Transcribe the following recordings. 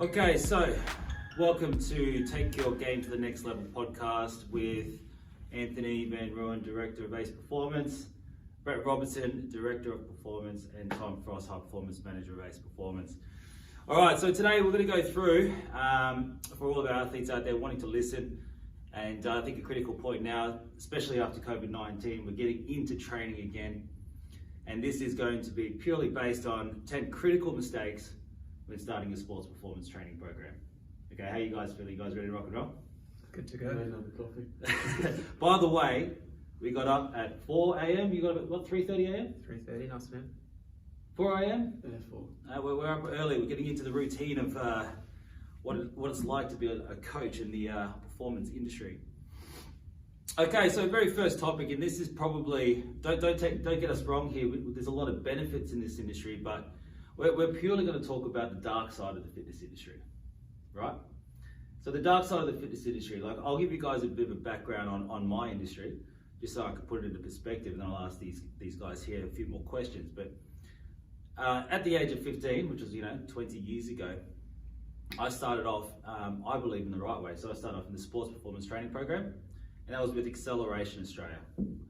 Okay, so welcome to Take Your Game to the Next Level podcast with Anthony Van Rooyen, Director of Ace Performance, Brett Robertson, Director of Performance, and Tom Frost, High Performance Manager of Ace Performance. All right, so today we're going to go through, for all of our athletes out there wanting to listen, and I think a critical point now, especially after COVID-19, we're getting into training again, and this is going to be purely based on 10 critical mistakes when starting a sports performance training program. Okay, how you guys feeling? You guys ready to rock and roll? Good to go. Another coffee. By the way, we got up at 4 a.m. You got up at what, 3:30 a.m.? 3:30, nice man. 4 a.m.? Yeah, 4. We're up early. We're getting into the routine of what it's like to be a coach in the performance industry. Okay, so very first topic, and this is probably, don't get us wrong here, there's a lot of benefits in this industry, but we're purely going to talk about the dark side of the fitness industry, right? So the dark side of the fitness industry, like I'll give you guys a bit of a background on my industry, just so I can put it into perspective, and then I'll ask these guys here a few more questions. But at the age of 15, which was 20 years ago, I started off, I believe in the right way. So I started off in the sports performance training program, and that was with Acceleration Australia.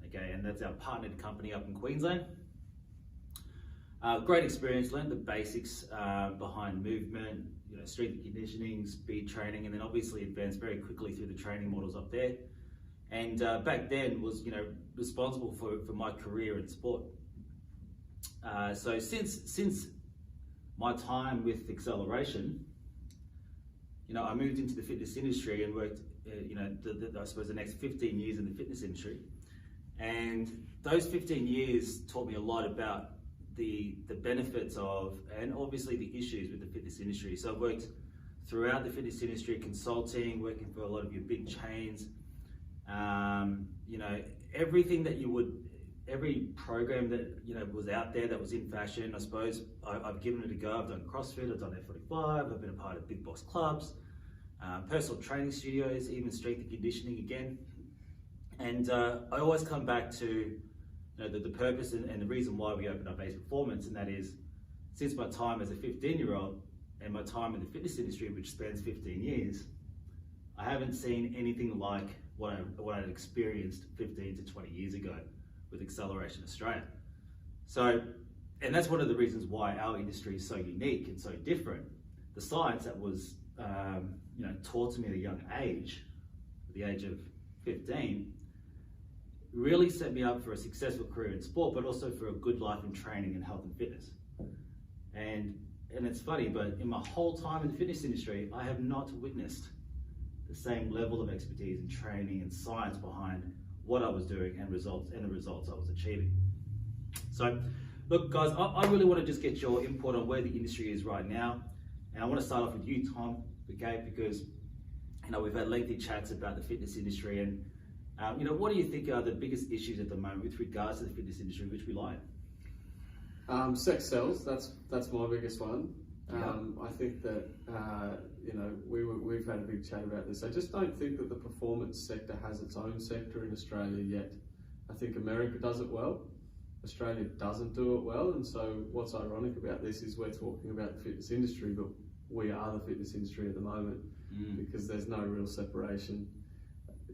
Okay, and that's our partnered company up in Queensland. Great experience, learned the basics behind movement, strength and conditioning, speed training, and then obviously advanced very quickly through the training models up there. And back then was, responsible for my career in sport. So since my time with Acceleration, I moved into the fitness industry and worked, I suppose the next 15 years in the fitness industry. And those 15 years taught me a lot about the benefits of, and obviously the issues with the fitness industry. So I've worked throughout the fitness industry, consulting, working for a lot of your big chains, everything that every program that was out there that was in fashion, I suppose, I've given it a go. I've done CrossFit, I've done F45, I've been a part of big box clubs, personal training studios, even strength and conditioning again. And I always come back to the purpose and the reason why we opened up Ace Performance, and that is, since my time as a 15-year-old and my time in the fitness industry, which spans 15 years, I haven't seen anything like what I'd experienced 15 to 20 years ago with Acceleration Australia. So, and that's one of the reasons why our industry is so unique and so different. The science that was taught to me at a young age, at the age of 15, really set me up for a successful career in sport, but also for a good life in training and health and fitness. And it's funny, but in my whole time in the fitness industry, I have not witnessed the same level of expertise and training and science behind what I was doing and the results I was achieving. So, look guys, I really want to just get your input on where the industry is right now. And I want to start off with you, Tom, okay? Because, we've had lengthy chats about the fitness industry, and what do you think are the biggest issues at the moment with regards to the fitness industry, which we like? Sex sells. That's my biggest one. Yeah. I think that we've had a big chat about this. I just don't think that the performance sector has its own sector in Australia yet. I think America does it well. Australia doesn't do it well, and so what's ironic about this is we're talking about the fitness industry, but we are the fitness industry at the moment because there's no real separation.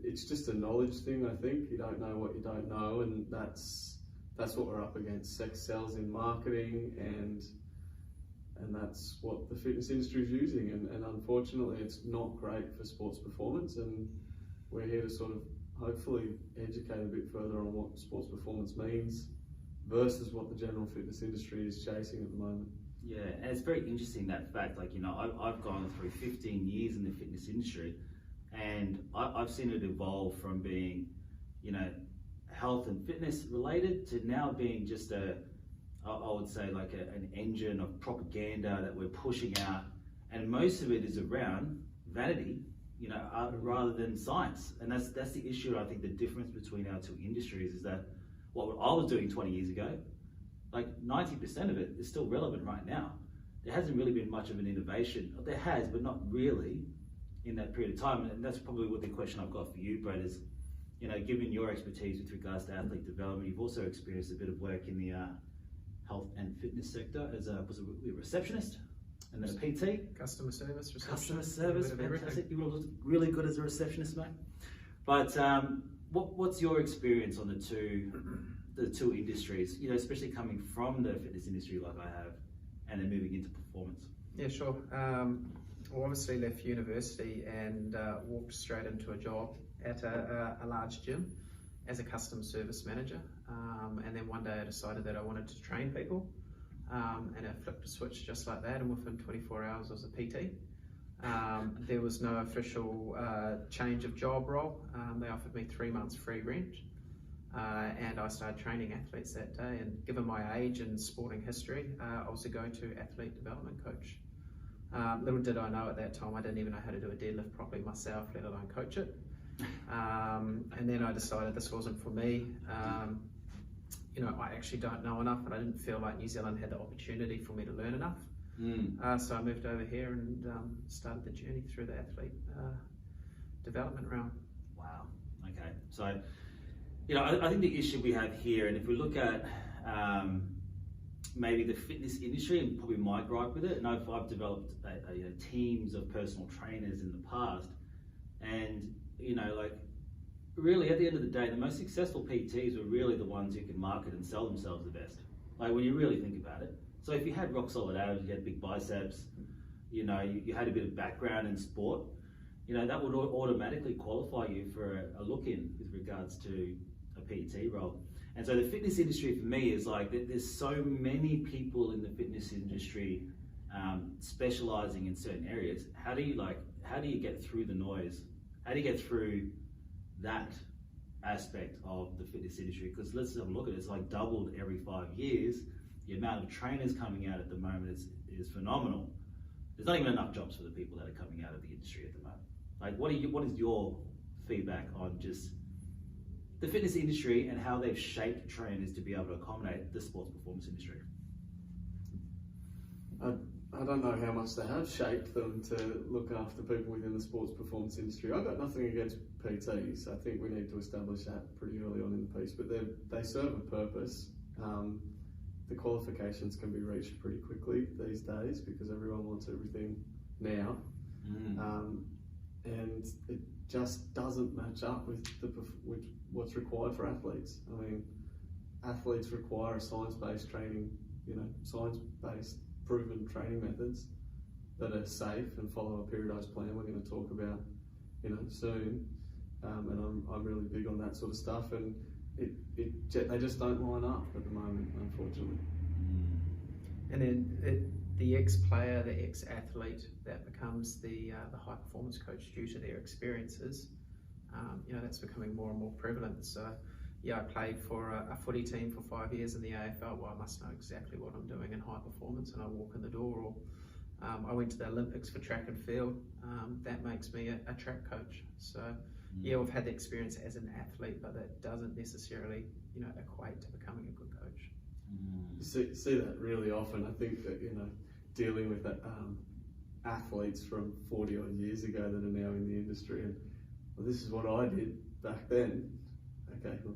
It's just a knowledge thing, I think. You don't know what you don't know, and that's what we're up against. Sex sells in marketing, and that's what the fitness industry is using, and unfortunately it's not great for sports performance, and we're here to sort of hopefully educate a bit further on what sports performance means versus what the general fitness industry is chasing at the moment. Yeah, and it's very interesting, that fact, I've gone through 15 years in the fitness industry, and I've seen it evolve from being, health and fitness related to now being just I would say like an engine of propaganda that we're pushing out, and most of it is around vanity, rather than science. And that's the issue. I think the difference between our two industries is that what I was doing 20 years ago, like 90% of it is still relevant right now. There hasn't really been much of an innovation. There has, but not really in that period of time. And that's probably what the question I've got for you, Brett, is, given your expertise with regards to athlete development, you've also experienced a bit of work in the health and fitness sector as a receptionist? And then a PT? Customer service, reception. Customer service, Everything. fantastic. You look really good as a receptionist, mate. But what's your experience on the two industries, you know, especially coming from the fitness industry like I have, and then moving into performance? Yeah, sure. Well, obviously left university and walked straight into a job at a large gym as a customer service manager. And then one day I decided that I wanted to train people, and I flipped a switch just like that, and within 24 hours I was a PT. There was no official change of job role. They offered me 3 months free rent, and I started training athletes that day. And given my age and sporting history, I was a go-to athlete development coach. Little did I know at that time, I didn't even know how to do a deadlift properly myself, let alone coach it. And then I decided this wasn't for me. You know, I actually don't know enough, and I didn't feel like New Zealand had the opportunity for me to learn enough. So I moved over here and started the journey through the athlete development realm. Wow. Okay. So, you know, I think the issue we have here, and if we look at maybe the fitness industry, and probably my gripe with it, and I've developed teams of personal trainers in the past, and you know, like, really at the end of the day, the most successful PTs were really the ones who can market and sell themselves the best. Like, when you really think about it. So if you had rock solid abs, you had big biceps, you know, you had a bit of background in sport, you know, that would automatically qualify you for a look-in with regards to a PT role. And so the fitness industry for me is like, there's so many people in the fitness industry specializing in certain areas. How do you get through the noise? How do you get through that aspect of the fitness industry? Because let's have a look at it, it's like doubled every 5 years. The amount of trainers coming out at the moment is phenomenal. There's not even enough jobs for the people that are coming out of the industry at the moment. Like, what is your feedback on just the fitness industry and how they've shaped trainers to be able to accommodate the sports performance industry? I don't know how much they have shaped them to look after people within the sports performance industry. I've got nothing against PTs. I think we need to establish that pretty early on in the piece, but they serve a purpose. The qualifications can be reached pretty quickly these days because everyone wants everything now. And it just doesn't match up with what's required for athletes. I mean, athletes require a science-based training, you know, science-based proven training methods that are safe and follow a periodized plan we're going to talk about, you know, soon. And I'm really big on that sort of stuff, and they just don't line up at the moment, unfortunately. And then the ex-player, the ex-athlete that becomes the high-performance coach due to their experiences, you know, that's becoming more and more prevalent. So, yeah, I played for a footy team for 5 years in the AFL. Well, I must know exactly what I'm doing in high performance, and I walk in the door. Or I went to the Olympics for track and field. That makes me a track coach. So, yeah, we've had the experience as an athlete, but that doesn't necessarily, you know, equate to becoming a good coach. You see that really often. I think that, you know, dealing with athletes from 40 odd years ago that are now in the industry, and well, this is what I did back then. Okay, well,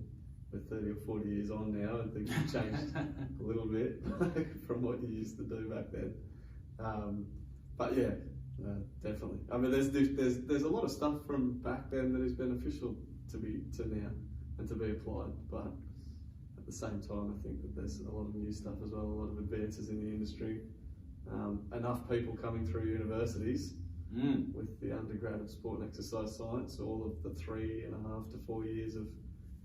we're 30 or 40 years on now, and things have changed a little bit from what you used to do back then. But yeah, definitely. I mean, there's a lot of stuff from back then that is beneficial to now and to be applied. But at the same time, I think that there's a lot of new stuff as well, a lot of advances in the industry. Enough people coming through universities with the undergrad of sport and exercise science, all of the 3.5 to 4 years of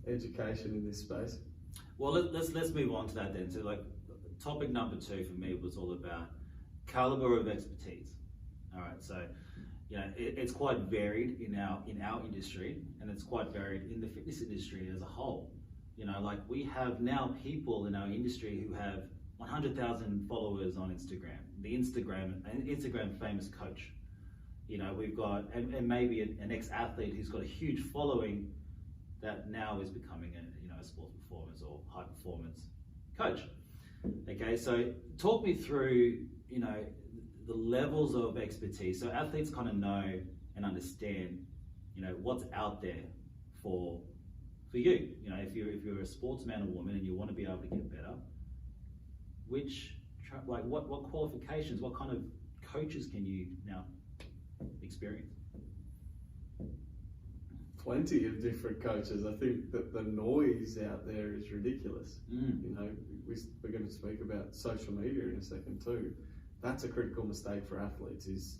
education in this space. Well, let's move on to that then. So, like, topic number 2 for me was all about calibre of expertise. All right, so, you know, it's quite varied in our industry, and it's quite varied in the fitness industry as a whole. You know, like, we have now people in our industry who have 100,000 followers on Instagram. The Instagram famous coach. You know, we've got and maybe an ex-athlete who's got a huge following that now is becoming a sports performance or high performance coach. Okay, so talk me through, you know, the levels of expertise, so athletes kind of know and understand, you know, what's out there for you. You know, if you're a sportsman or woman and you want to be able to get better, what qualifications, what kind of coaches can you now experience? Plenty of different coaches. I think that the noise out there is ridiculous. You know, we're going to speak about social media in a second too. That's a critical mistake for athletes. Is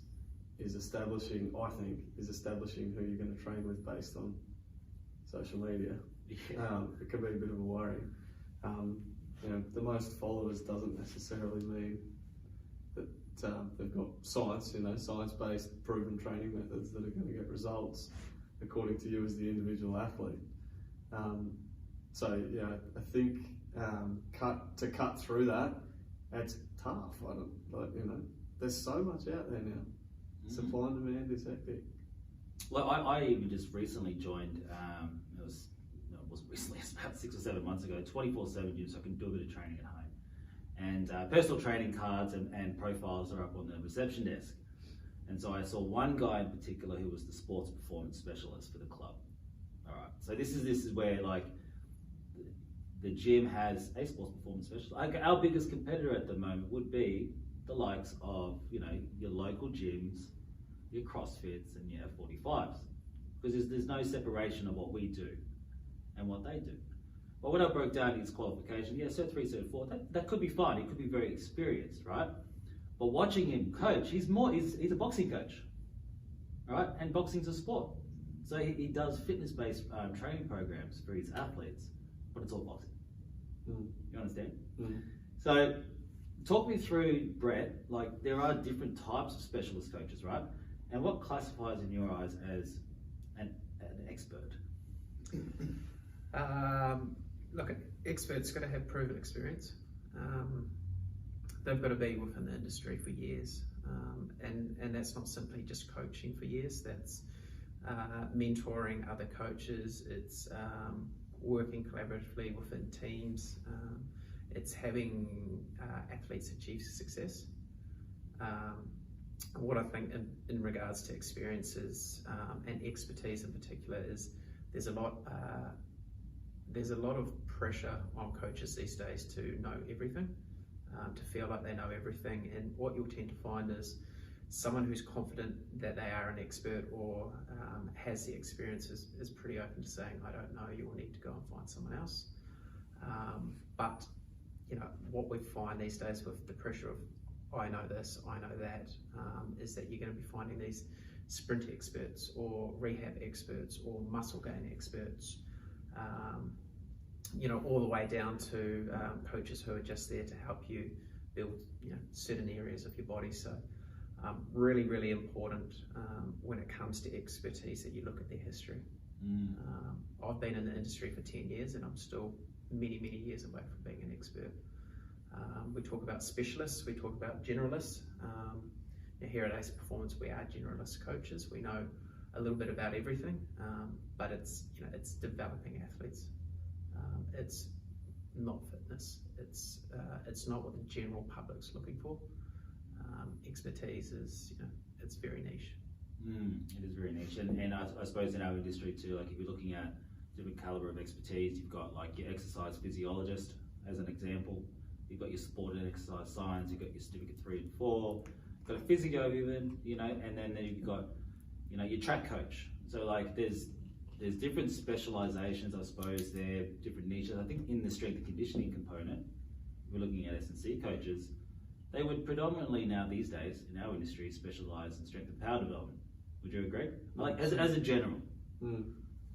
establishing, I think, who you're going to train with based on social media. It can be a bit of a worry. You know, the most followers doesn't necessarily mean that they've got science. You know, science-based, proven training methods that are going to get results according to you as the individual athlete. So yeah, I think cut through that, it's tough. I don't, like, you know, there's so much out there now. Supply and demand is hectic. Well, I even just recently joined. It wasn't recently. It's about 6 or 7 months ago. 24/7 gym, so I can do a bit of training at home. And personal training cards and profiles are up on the reception desk. And so I saw one guy in particular who was the sports performance specialist for the club. All right. So this is where like the gym has a sports performance specialist. Like our biggest competitor at the moment would be the likes of, you know, your local gyms, your CrossFits and your F45s, because there's no separation of what we do and what they do. But when I broke down his qualification, yeah, Cert 3, Cert 4, that could be fine. He could be very experienced, right? But watching him coach, he's a boxing coach, right? And boxing's a sport. So he does fitness-based training programs for his athletes, but it's all boxing. You understand? So talk me through, Brett, like there are different types of specialist coaches, right? And what classifies in your eyes as an expert? Look, experts got to have proven experience. They've got to be within the industry for years, and that's not simply just coaching for years. That's mentoring other coaches. It's working collaboratively within teams. It's having athletes achieve success. What I think in regards to experiences and expertise in particular is there's a lot of pressure on coaches these days to know everything, to feel like they know everything, and what you'll tend to find is someone who's confident that they are an expert or has the experience is pretty open to saying, I don't know, you will need to go and find someone else. But you know, what we find these days with the pressure of I know this, I know that, is that you're going to be finding these sprint experts or rehab experts or muscle gain experts, you know, all the way down to coaches who are just there to help you build, you know, certain areas of your body. So really, really important when it comes to expertise that you look at their history. I've been in the industry for 10 years and I'm still many, many years away from being an expert. We talk about specialists, we talk about generalists. Here at Ace Performance, we are generalist coaches. We know a little bit about everything, but it's, you know, it's developing athletes. It's not fitness. It's not what the general public's looking for. Expertise is, you know, it's very niche. It is very niche, and I suppose in our industry too, like if you're looking at different caliber of expertise, you've got like your exercise physiologist as an example. You've got your sport and exercise science, you've got your certificate 3 and 4, you've got a physio even, you know, and then you've got, you know, your track coach. So like there's different specializations, I suppose, there, different niches. I think in the strength and conditioning component, we're looking at S&C coaches, they would predominantly now these days in our industry specialize in strength and power development. Would you agree? Like as a general.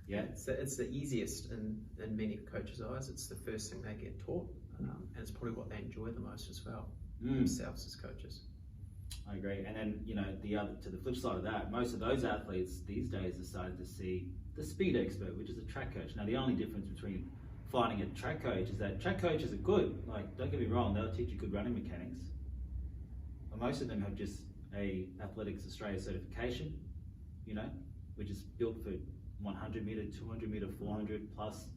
Yeah. It's the easiest in many coaches' eyes. It's the first thing they get taught. And it's probably what they enjoy the most as well, themselves as coaches. I agree. And then, you know, to the flip side of that, most of those athletes these days are starting to see the speed expert, which is a track coach. Now, the only difference between finding a track coach is that track coaches are good. Like, don't get me wrong, they'll teach you good running mechanics. But most of them have just a Athletics Australia certification, you know, which is built for 100 metre, 200 metre, 400 plus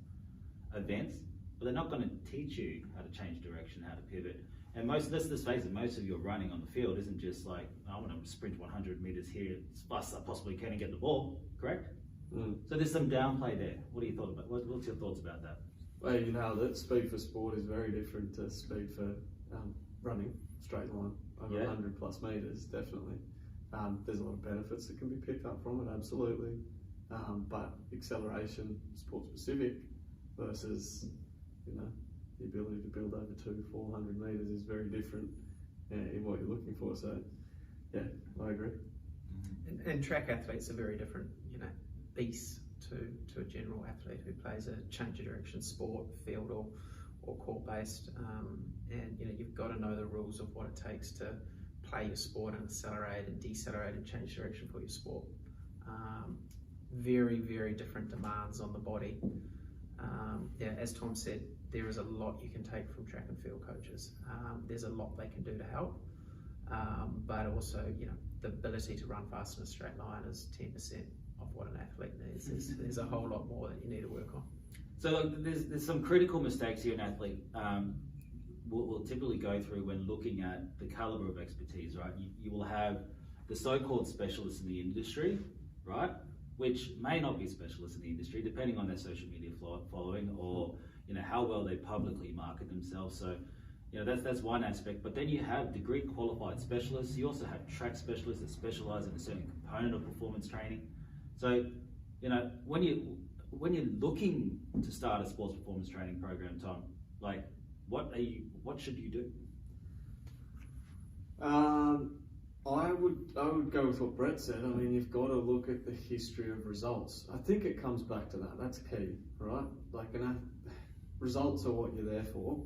events. But they're not going to teach you how to change direction, how to pivot. And let's face it, most of your running on the field isn't just like, I want to sprint 100 metres here as fast as I possibly can and get the ball, correct? So there's some downplay there. What do you thought about? What's your thoughts about that? Well, you know that speed for sport is very different to speed for running straight line over 100 plus metres, definitely. There's a lot of benefits that can be picked up from it, absolutely. But acceleration, sport specific, versus, you know, the ability to build over 200-400 metres is very different in what you're looking for. So, yeah, I agree. And track athletes are very different, you know, beasts to a general athlete who plays a change of direction sport, field or court based. And you know, you've got to know the rules of what it takes to play your sport and accelerate and decelerate and change direction for your sport. Very, very different demands on the body. Yeah, as Tom said, there is a lot you can take from track and field coaches. There's a lot they can do to help, but also, you know, the ability to run fast in a straight line is 10% of what an athlete needs. There's a whole lot more that you need to work on. So look, there's some critical mistakes here an athlete will typically go through when looking at the calibre of expertise, right? You will have the so-called specialists in the industry, right? Which may not be specialists in the industry, depending on their social media following or, you know, how well they publicly market themselves. So, you know, that's one aspect. But then you have degree qualified specialists. You also have track specialists that specialize in a certain component of performance training. So, you know, when you're looking to start a sports performance training program, Tom, like, what should you do? I would go with what Brett said. I mean, you've got to look at the history of results. I think it comes back to that. That's key, right? Like, results are what you're there for.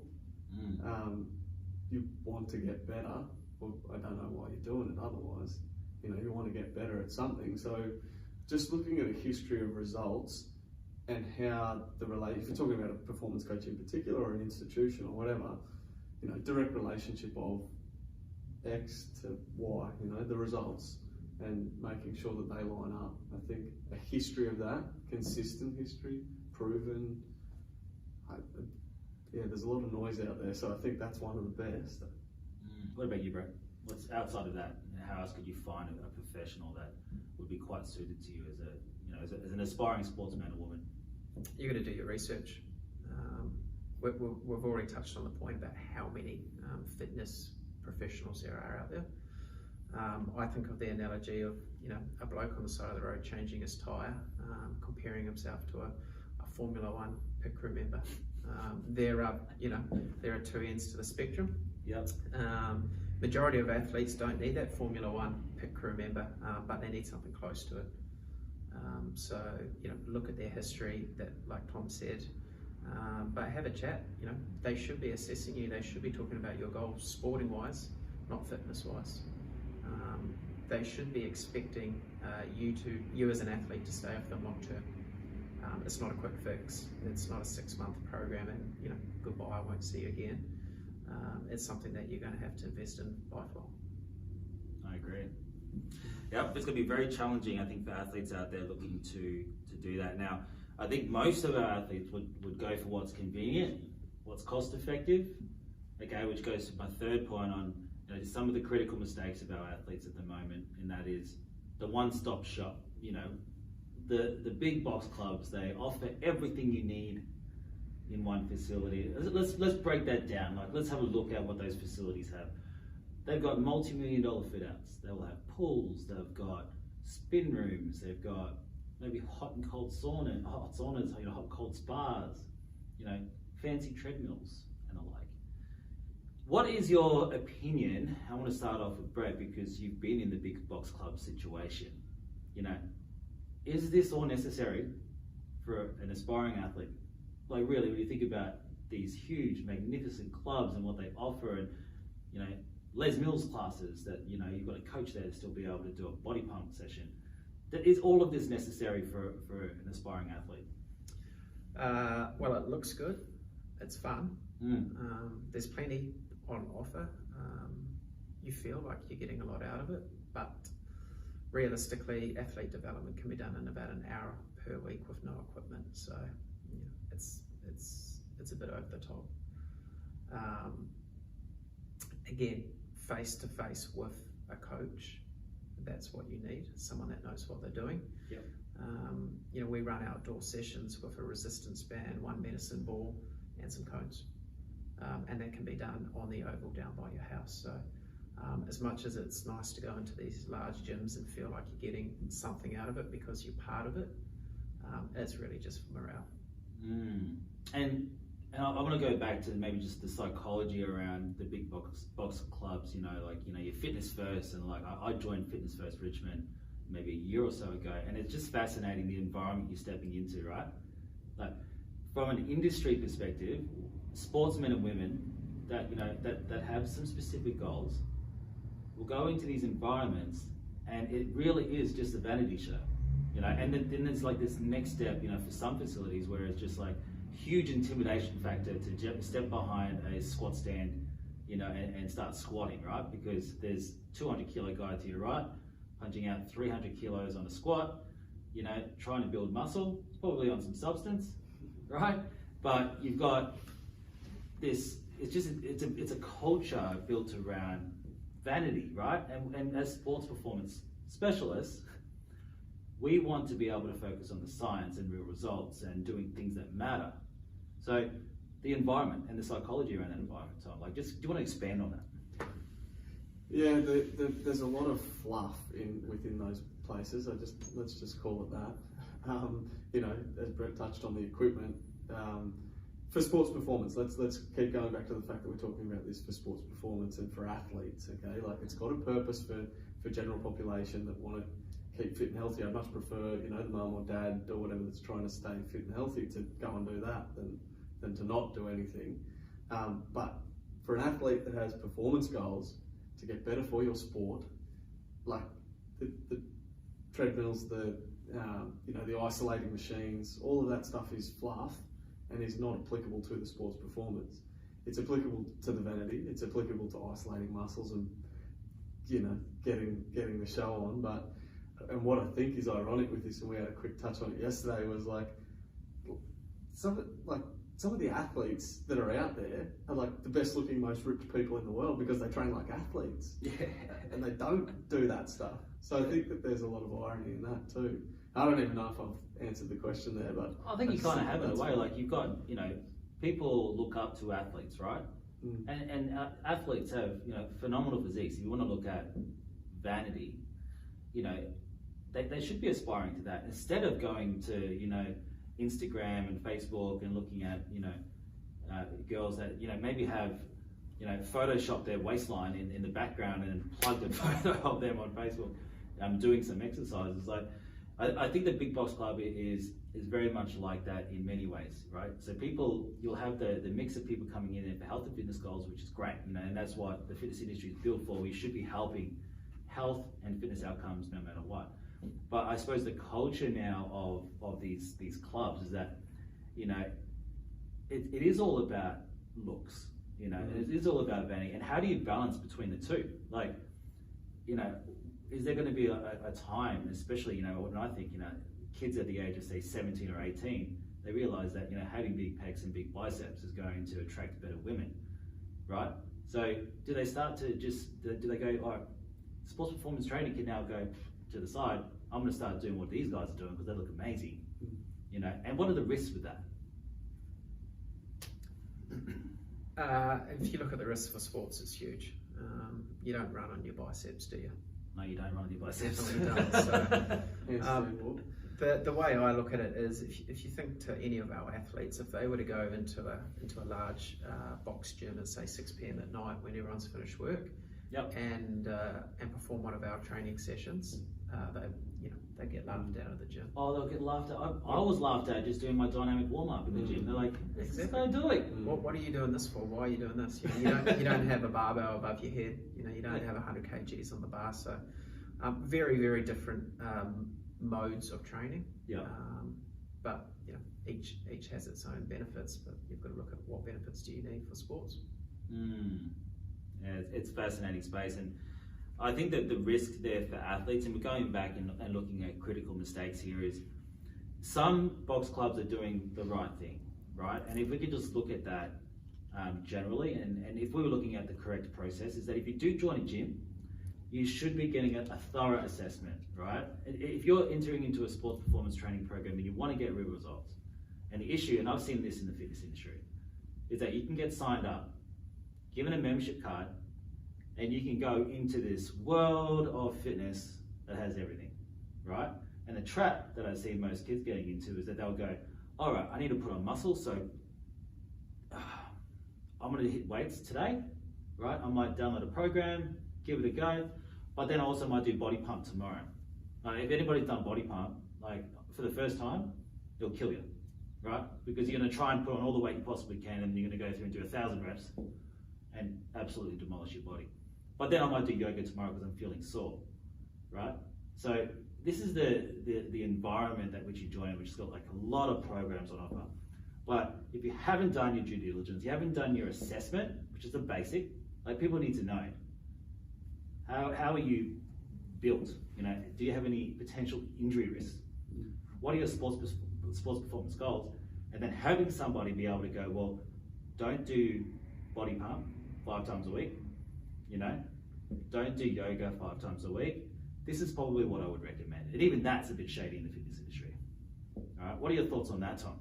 You want to get better. Well, I don't know why you're doing it otherwise. You know, you want to get better at something. So, just looking at a history of results and how if you're talking about a performance coach in particular or an institution or whatever, you know, direct relationship of X to Y, you know, the results, and making sure that they line up. I think a history of that, consistent history, proven. Yeah, there's a lot of noise out there, so I think that's one of the best. What about you, Brett? What's outside of that? How else could you find a professional that would be quite suited to you as an aspiring sportsman or woman? You got to do your research. We've already touched on the point about how many fitness professionals there are out there. I think of the analogy of, you know, a bloke on the side of the road changing his tyre, comparing himself to a Formula One pit crew member. There are two ends to the spectrum. Yep. Majority of athletes don't need that Formula One pit crew member, but they need something close to it. So, you know, look at their history, that, like Tom said, but have a chat. You know, they should be assessing you. They should be talking about your goals, sporting wise, not fitness wise. They should be expecting you as an athlete to stay with them long term. It's not a quick fix. It's not a 6-month program and, you know, goodbye, I won't see you again. It's something that you're going to have to invest in lifelong. I agree. Yep, it's going to be very challenging, I think, for athletes out there looking to do that. Now, I think most of our athletes would go for what's convenient, what's cost effective, okay, which goes to my third point on, you know, some of the critical mistakes of our athletes at the moment, and that is the one-stop shop. You know, the big box clubs, they offer everything you need in one facility. Let's break that down. Like, let's have a look at what those facilities have. They've got multi-million-dollar fit outs. They will have pools, they've got spin rooms, they've got maybe hot and cold saunas, you know, hot and cold spas, you know, fancy treadmills and the like. What is your opinion? I want to start off with Brett, because you've been in the big box club situation. You know, is this all necessary for an aspiring athlete? Like, really, when you think about these huge, magnificent clubs and what they offer, and, you know, Les Mills classes that, you know, you've got a coach there to still be able to do a body pump session. Is all of this necessary for an aspiring athlete? Well, it looks good. It's fun. There's plenty on offer. You feel like you're getting a lot out of it, but realistically, athlete development can be done in about an hour per week with no equipment. So, you know, it's a bit over the top. Again, face to face with a coach, that's what you need. Someone that knows what they're doing. Yep. You know, we run outdoor sessions with a resistance band, one medicine ball, and some cones. and that can be done on the oval down by your house. So as much as it's nice to go into these large gyms and feel like you're getting something out of it because you're part of it, it's really just for morale. And I want to go back to maybe just the psychology around the big box clubs, your Fitness First, and like I joined Fitness First Richmond maybe a year or so ago, and it's just fascinating the environment you're stepping into, right? Like from an industry perspective, sportsmen and women that have some specific goals will go into these environments, and it really is just a vanity show, and then there's like this next step, for some facilities where it's just like huge intimidation factor to step behind a squat stand, and start squatting, right? Because there's 200 kilo guy to your right, punching out 300 kilos on a squat, trying to build muscle, probably on some substance, right? But you've got this, it's a culture built around vanity, right? And as sports performance specialists, we want to be able to focus on the science and real results and doing things that matter. So the environment and the psychology around that environment, Tom, do you want to expand on that? Yeah, there's a lot of fluff within those places. Let's just call it that. As Brett touched on the equipment, for sports performance, let's keep going back to the fact that we're talking about this for sports performance and for athletes. Okay, like it's got a purpose for general population that want to keep fit and healthy. I'd much prefer, the mum or dad or whatever that's trying to stay fit and healthy to go and do that than to not do anything. But for an athlete that has performance goals to get better for your sport, like the treadmills, the isolating machines, all of that stuff is fluff and is not applicable to the sports performance. It's applicable to the vanity. It's applicable to isolating muscles and getting the show on. And what I think is ironic with this, and we had a quick touch on it yesterday, was like some of the athletes that are out there are like the best looking, most ripped people in the world because they train like athletes. Yeah. And they don't do that stuff. So I think that there's a lot of irony in that too. I don't even know if I've answered the question there, but I think you kind of have in a way. Like you've got, people look up to athletes, right? And athletes have, phenomenal physiques. If you want to look at vanity, they should be aspiring to that instead of going to, Instagram and Facebook and looking at, girls that, maybe have, photoshopped their waistline in the background and plugged a photo of them on Facebook doing some exercises. Like, I think the big box club is very much like that in many ways, right? So you'll have the mix of people coming in for health and fitness goals, which is great, and that's what the fitness industry is built for. We should be helping health and fitness outcomes no matter what. But I suppose the culture now of these clubs is that, it is all about looks, it is all about vanity. And how do you balance between the two? Like, is there going to be a time, especially, when I think, kids at the age of say 17 or 18, they realize that, having big pecs and big biceps is going to attract better women, right? So do they start to do they go, all right, sports performance training can now go to the side, I'm going to start doing what these guys are doing because they look amazing, and what are the risks with that? If you look at the risks for sports, it's huge. You don't run on your biceps, do you? No, you don't run on your biceps. Definitely don't. So, the way I look at it is, if you think to any of our athletes, if they were to go into a large box gym at say 6 p.m. at night when everyone's finished work, yep, and perform one of our training sessions, they get laughed out of the gym. Oh, they'll get laughed at. I was laughed at just doing my dynamic warm up in the gym. They're like, exactly. Don't do it. What are you doing this for? Why are you doing this? You don't have a barbell above your head. You don't have 100 kgs on the bar. So very, very different modes of training. Yeah. But each has its own benefits. But you've got to look at what benefits do you need for sports. Yeah, it's a fascinating space, and I think that the risk there for athletes, and we're going back and looking at critical mistakes here, is some box clubs are doing the right thing, right? And if we could just look at that generally, and if we were looking at the correct process, is that if you do join a gym, you should be getting a thorough assessment, right? If you're entering into a sports performance training program and you want to get real results, and the issue, and I've seen this in the fitness industry, is that you can get signed up, given a membership card, and you can go into this world of fitness that has everything, right? And the trap that I see most kids getting into is that they'll go, all right, I need to put on muscle, so I'm gonna hit weights today, right? I might download a program, give it a go, but then I also might do body pump tomorrow. If anybody's done body pump, like for the first time, it'll kill you, right? Because you're gonna try and put on all the weight you possibly can, and you're gonna go through and do 1,000 reps and absolutely demolish your body. But then I might do yoga tomorrow because I'm feeling sore, right? So this is the environment that which you join, which has got like a lot of programs on offer. But if you haven't done your due diligence, you haven't done your assessment, which is the basic, like people need to know, how are you built? You know, do you have any potential injury risks? What are your sports performance goals? And then having somebody be able to go, well, don't do body pump 5 times a week, you know, don't do yoga 5 times a week. This is probably what I would recommend. And even that's a bit shady in the fitness industry. All right, what are your thoughts on that, Tom?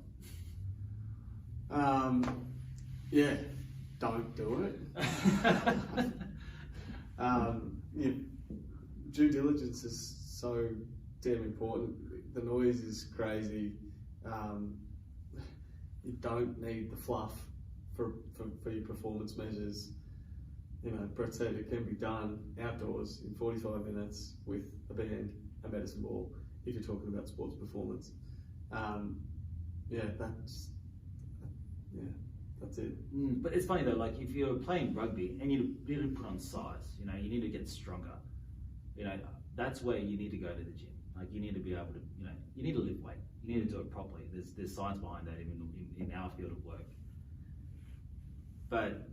Yeah, don't do it. Yeah, due diligence is so damn important. The noise is crazy. You don't need the fluff for your performance measures. You know, Brett said it can be done outdoors in 45 minutes with a band, a medicine ball, if you're talking about sports performance. That's it. But it's funny though, like if you're playing rugby and you need to put on size, you know, you need to get stronger, you know, that's where you need to go to the gym. Like you need to be able to, you know, you need to lift weight. You need to do it properly. There's science behind that even in our field of work. But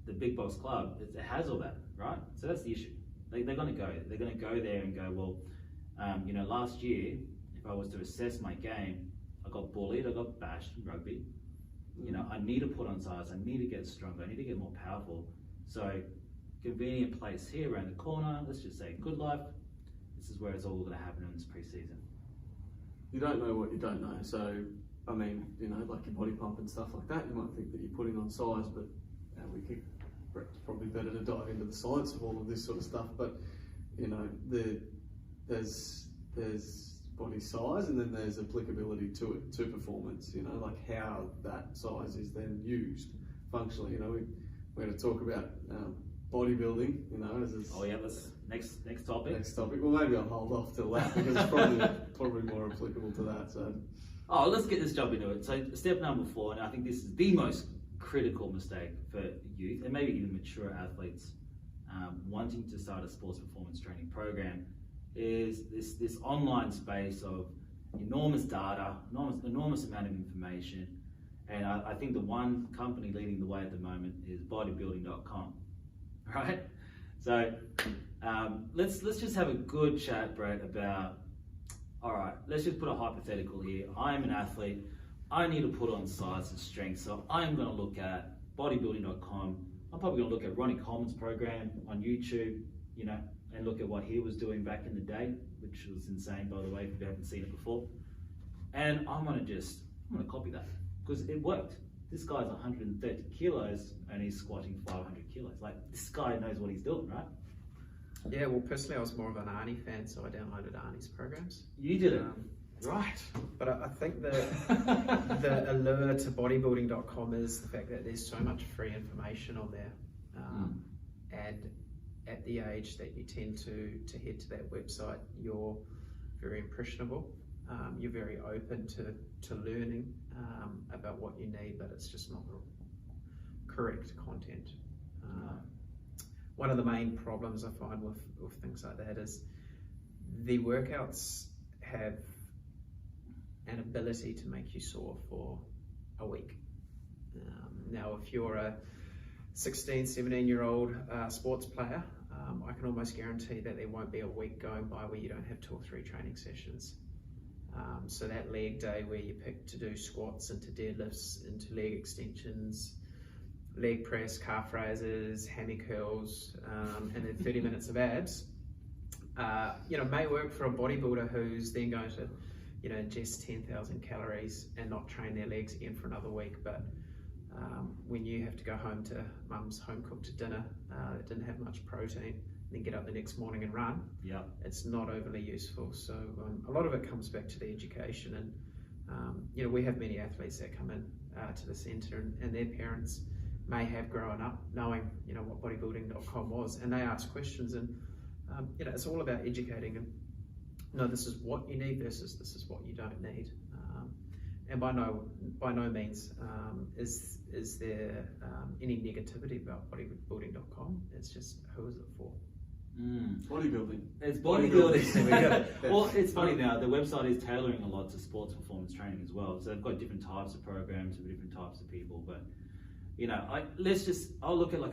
the big box club, it has all that, right? So that's the issue. They're going to go there and go, well, you know, last year, if I was to assess my game, I got bullied, I got bashed in rugby. You know, I need to put on size, I need to get stronger, I need to get more powerful. So, convenient place here around the corner, let's just say Good Life, this is where it's all going to happen in this pre-season. You don't know what you don't know, so, I mean, you know, like your body pump and stuff like that, you might think that you're putting on size, but it's probably better to dive into the science of all of this sort of stuff, but, you know, there's body size and then there's applicability to it, to performance, you know, like how that size is then used functionally. You know, we're going to talk about bodybuilding, you know, as oh yeah, let's next topic. Next topic. Well, maybe I'll hold off till that because it's probably more applicable to that. So, let's jump into it. So step number 4, and I think this is the most critical mistake for youth and maybe even mature athletes wanting to start a sports performance training program, is this online space of enormous data, enormous amount of information. And I think the one company leading the way at the moment is bodybuilding.com, right? So let's just have a good chat, Brett, about, all right, let's just put a hypothetical here. I'm an athlete, I need to put on size and strength, so I'm going to look at bodybuilding.com. I'm probably going to look at Ronnie Coleman's program on YouTube, you know, and look at what he was doing back in the day, which was insane, by the way, if you haven't seen it before. And I'm going to copy that because it worked. This guy's 130 kilos and he's squatting 500 kilos. Like, this guy knows what he's doing, right? Yeah, well, personally, I was more of an Arnie fan, so I downloaded Arnie's programs. You did it. Right. But I think the allure to bodybuilding.com is the fact that there's so much free information on there. And at the age that you tend to head to that website, you're very impressionable. You're very open to learning about what you need, but it's just not the correct content. One of the main problems I find with things like that is the workouts have an ability to make you sore for a week. Now, if you're a 16, 17-year-old sports player, I can almost guarantee that there won't be a week going by where you don't have 2 or 3 training sessions. So that leg day where you pick to do squats into deadlifts, into leg extensions, leg press, calf raises, hammy curls, and then 30 minutes of abs, you know, may work for a bodybuilder who's then going to, you know, ingest 10,000 calories and not train their legs again for another week. But when you have to go home to mum's home cooked dinner that didn't have much protein, then get up the next morning and run, it's not overly useful. So a lot of it comes back to the education, and you know, we have many athletes that come in to the centre, and their parents may have grown up knowing, you know, what bodybuilding.com was, and they ask questions, and you know, it's all about educating them. No, this is what you need versus this is what you don't need. And by no means is there any negativity about bodybuilding.com. It's just, who is it for? Bodybuilding. It's bodybuilding. There we go. Well, it's funny now, the website is tailoring a lot to sports performance training as well. So they've got different types of programs for different types of people. But you know, I'll look at like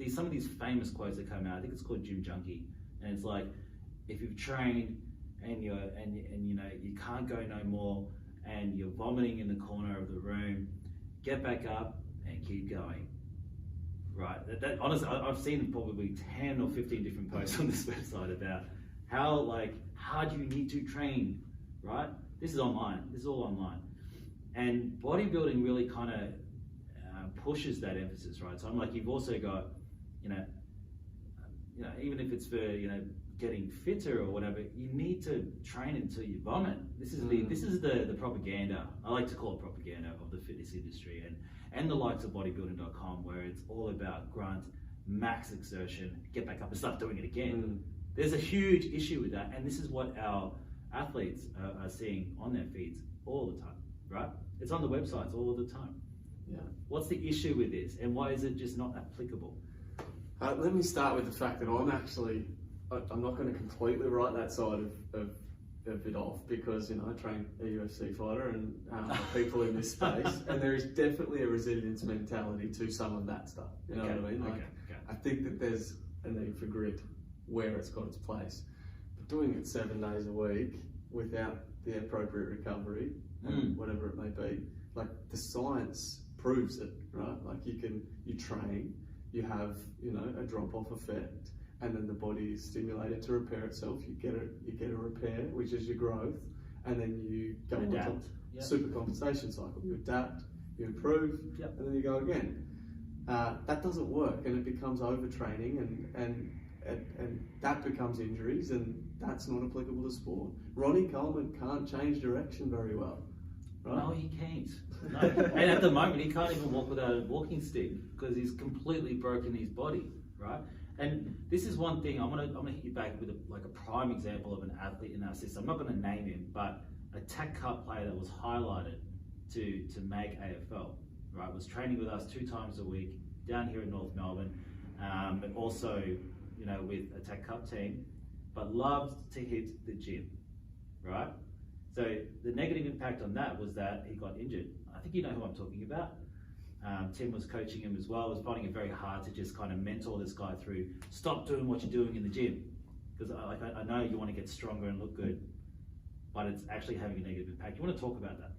some of these famous quotes that come out. I think it's called Gym Junkie, and it's like, if you've trained and you know you can't go no more, and you're vomiting in the corner of the room, get back up and keep going. Right, that honestly, I've seen probably 10 or 15 different posts on this website about how hard you need to train, right? This is online, this is all online. And bodybuilding really kind of pushes that emphasis, right? So I'm like, you've also got, you know, even if it's for, you know, getting fitter or whatever, you need to train until you vomit. This is the propaganda. I like to call it propaganda of the fitness industry and the likes of bodybuilding.com, where it's all about grunt, max exertion, get back up and start doing it again. There's a huge issue with that, and this is what our athletes are seeing on their feeds all the time, right? It's on the websites all the time. Yeah. What's the issue with this, and why is it just not applicable? Let me start with the fact that I'm not going to completely write that side of it off, because, you know, I train a UFC fighter and people in this space, and there is definitely a resilience mentality to some of that stuff. You know what I mean? Like, I think that there's a need for grit where it's got its place, but doing it 7 days a week without the appropriate recovery, whatever it may be, like, the science proves it, right? Like, you train, you have, you know, a drop-off effect, and then the body is stimulated to repair itself. You get a repair, which is your growth, and then you go on super compensation cycle. You adapt, you improve, and then you go again. That doesn't work, and it becomes overtraining, and that becomes injuries, and that's not applicable to sport. Ronnie Coleman can't change direction very well. Right? No, he can't. No. And at the moment, he can't even walk without a walking stick because he's completely broken his body, right? And this is one thing, I'm gonna hit you back with a prime example of an athlete in our system. I'm not gonna name him, but a TAC Cup player that was highlighted to make AFL, right? Was training with us 2 times a week down here in North Melbourne, but also, you know, with a TAC Cup team, but loved to hit the gym, right? So the negative impact on that was that he got injured. I think you know who I'm talking about. Tim was coaching him as well, was finding it very hard to just kind of mentor this guy through, stop doing what you're doing in the gym. Because I know you want to get stronger and look good, but it's actually having a negative impact. You want to talk about that?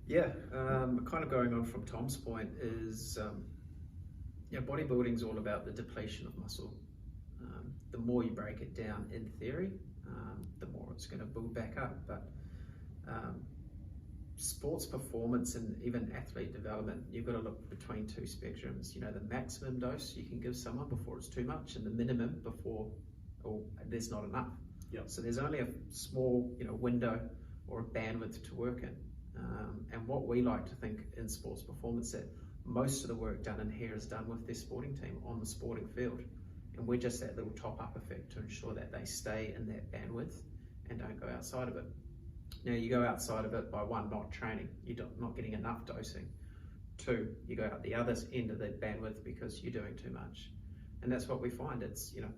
Yeah, kind of going on from Tom's point is, bodybuilding is all about the depletion of muscle. The more you break it down in theory, the more it's going to build back up. But sports performance and even athlete development, you've got to look between 2 spectrums. You know, the maximum dose you can give someone before it's too much, and the minimum before there's not enough. So there's only a small, you know, window or a bandwidth to work in. And what we like to think in sports performance, that most of the work done in here is done with their sporting team on the sporting field. And we're just that little top-up effect to ensure that they stay in that bandwidth and don't go outside of it. Now, you go outside of it by 1, not training, you're not getting enough dosing. 2, you go out the other end of that bandwidth because you're doing too much. And that's what we find. It's, you know,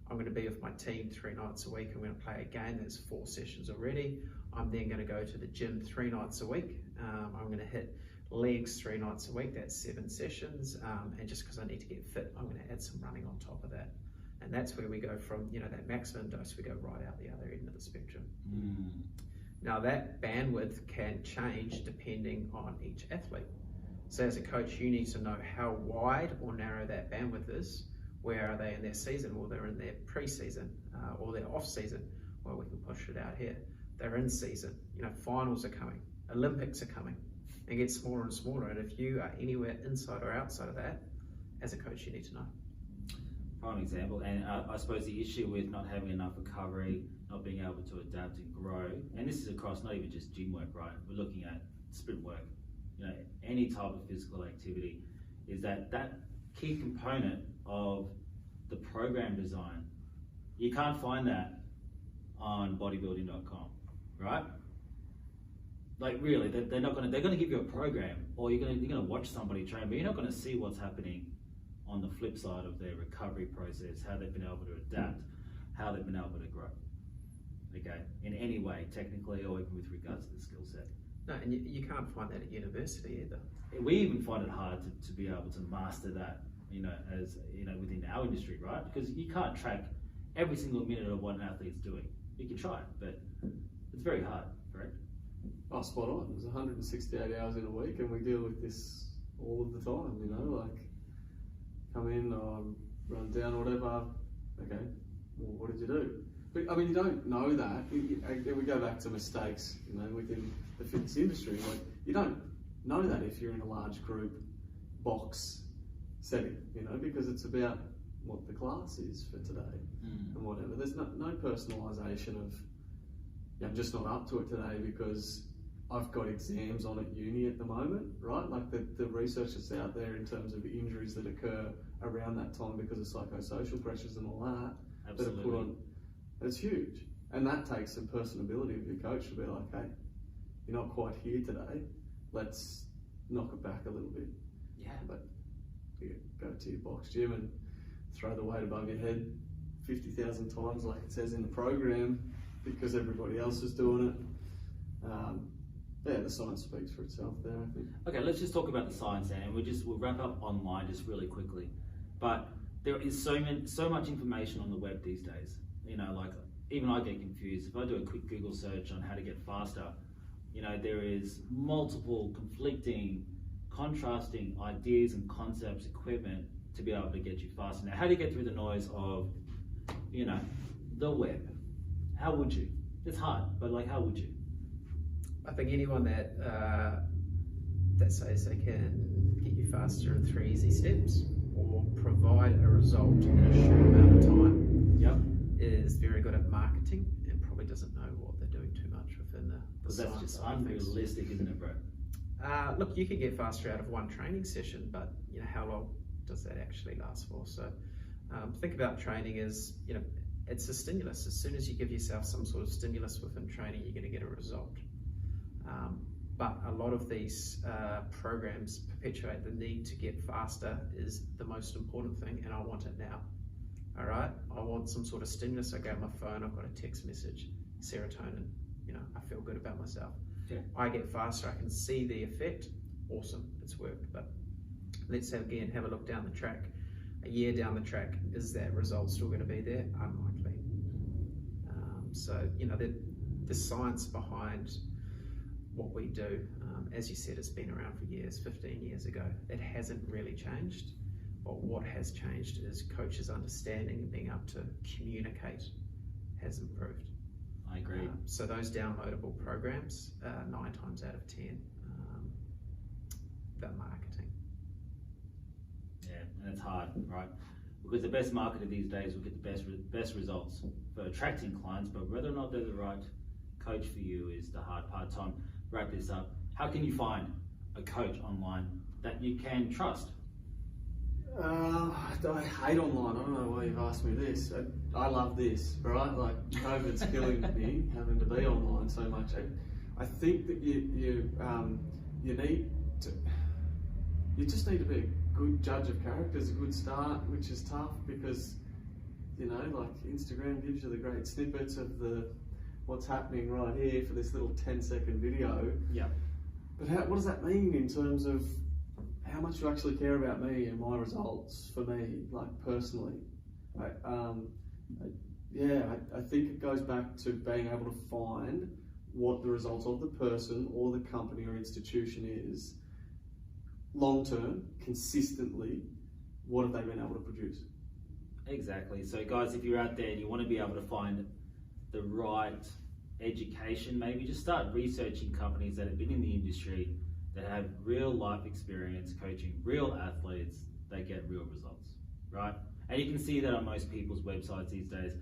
I'm going to be with my team 3 nights a week. I'm going to play a game. There's 4 sessions already. I'm then going to go to the gym 3 nights a week. I'm going to hit legs 3 nights a week. That's 7 sessions. And just because I need to get fit, I'm going to add some running on top of that. And that's where we go from, you know, that maximum dose, we go right out the other end of the spectrum. Now, that bandwidth can change depending on each athlete. So as a coach, you need to know how wide or narrow that bandwidth is. Where are they in their season? Well, they're in their pre-season or their off-season. Well, we can push it out here. They're in season. You know, finals are coming. Olympics are coming. and get smaller and smaller. And if you are anywhere inside or outside of that, as a coach, you need to know. Prime example, and I suppose the issue with not having enough recovery, not being able to adapt and grow, and this is across not even just gym work, right? We're looking at sprint work, any type of physical activity, is that key component of the program design. You can't find that on bodybuilding.com, right? Like really, they're going to give you a program, or you're going to watch somebody train, but you're not going to see what's happening on the flip side of their recovery process, how they've been able to adapt, how they've been able to grow, okay, in any way, technically or even with regards to the skill set. No, and you can't find that at university either. We even find it hard to be able to master that, as within our industry, right? Because you can't track every single minute of what an athlete's doing. You can try it, but it's very hard, correct? Oh, spot on. There's 168 hours in a week, and we deal with this all of the time, like come in, run down or whatever, okay, well, what did you do? But I mean, you don't know that. We go back to mistakes, within the fitness industry. Like, you don't know that if you're in a large group box setting, because it's about what the class is for today and whatever. There's no personalisation of, I'm just not up to it today because I've got exams on at uni at the moment, right? Like the research that's out there in terms of injuries that occur around that time because of psychosocial pressures and all that. Absolutely. That are put on, it's huge. And that takes some personability of your coach to be like, hey, you're not quite here today, let's knock it back a little bit. Yeah. But you go to your box gym and throw the weight above your head 50,000 times like it says in the program because everybody else is doing it. The science speaks for itself there, I think. Okay, let's just talk about the science then, and we'll wrap up online just really quickly. But there is so much information on the web these days. Like even I get confused. If I do a quick Google search on how to get faster, there is multiple conflicting, contrasting ideas and concepts, equipment to be able to get you faster. Now, how do you get through the noise of, the web? How would you? It's hard, but how would you? I think anyone that says they can get you faster in 3 easy steps or provide a result in a short amount of time is very good at marketing and probably doesn't know what they're doing too much within the Because that's just unrealistic, isn't it, bro? Look, you can get faster out of one training session, but how long does that actually last for? So think about training as, it's a stimulus. As soon as you give yourself some sort of stimulus within training, you're going to get a result. But a lot of these programs perpetuate the need to get faster is the most important thing, and I want it now. All right, I want some sort of stimulus. I grab my phone, I've got a text message, serotonin, I feel good about myself. Yeah. I get faster, I can see the effect, awesome, it's worked. But let's have a look down the track. A year down the track, is that result still going to be there? Unlikely. So, the science behind what we do, as you said, it's been around for years, 15 years ago. It hasn't really changed. But what has changed is coaches' understanding and being able to communicate has improved. I agree. So those downloadable programs, 9 times out of 10, they're marketing. Yeah, and it's hard, right? Because the best marketer these days will get the best results for attracting clients, but whether or not they're the right coach for you is the hard part. Tom, wrap this up. How can you find a coach online that you can trust? I hate online. I don't know why you've asked me this. I love this, right? Like COVID's killing me having to be online so much. I think that you just need to be a good judge of characters, a good start, which is tough because like Instagram gives you the great snippets of what's happening right here for this little 10-second video. Yeah. But what does that mean in terms of how much you actually care about me and my results for me, like personally? I think it goes back to being able to find what the results of the person or the company or institution is long term, consistently. What have they been able to produce? Exactly. So guys, if you're out there and you want to be able to find the right education, maybe just start researching companies that have been in the industry that have real life experience coaching real athletes, they get real results, right? And you can see that on most people's websites these days.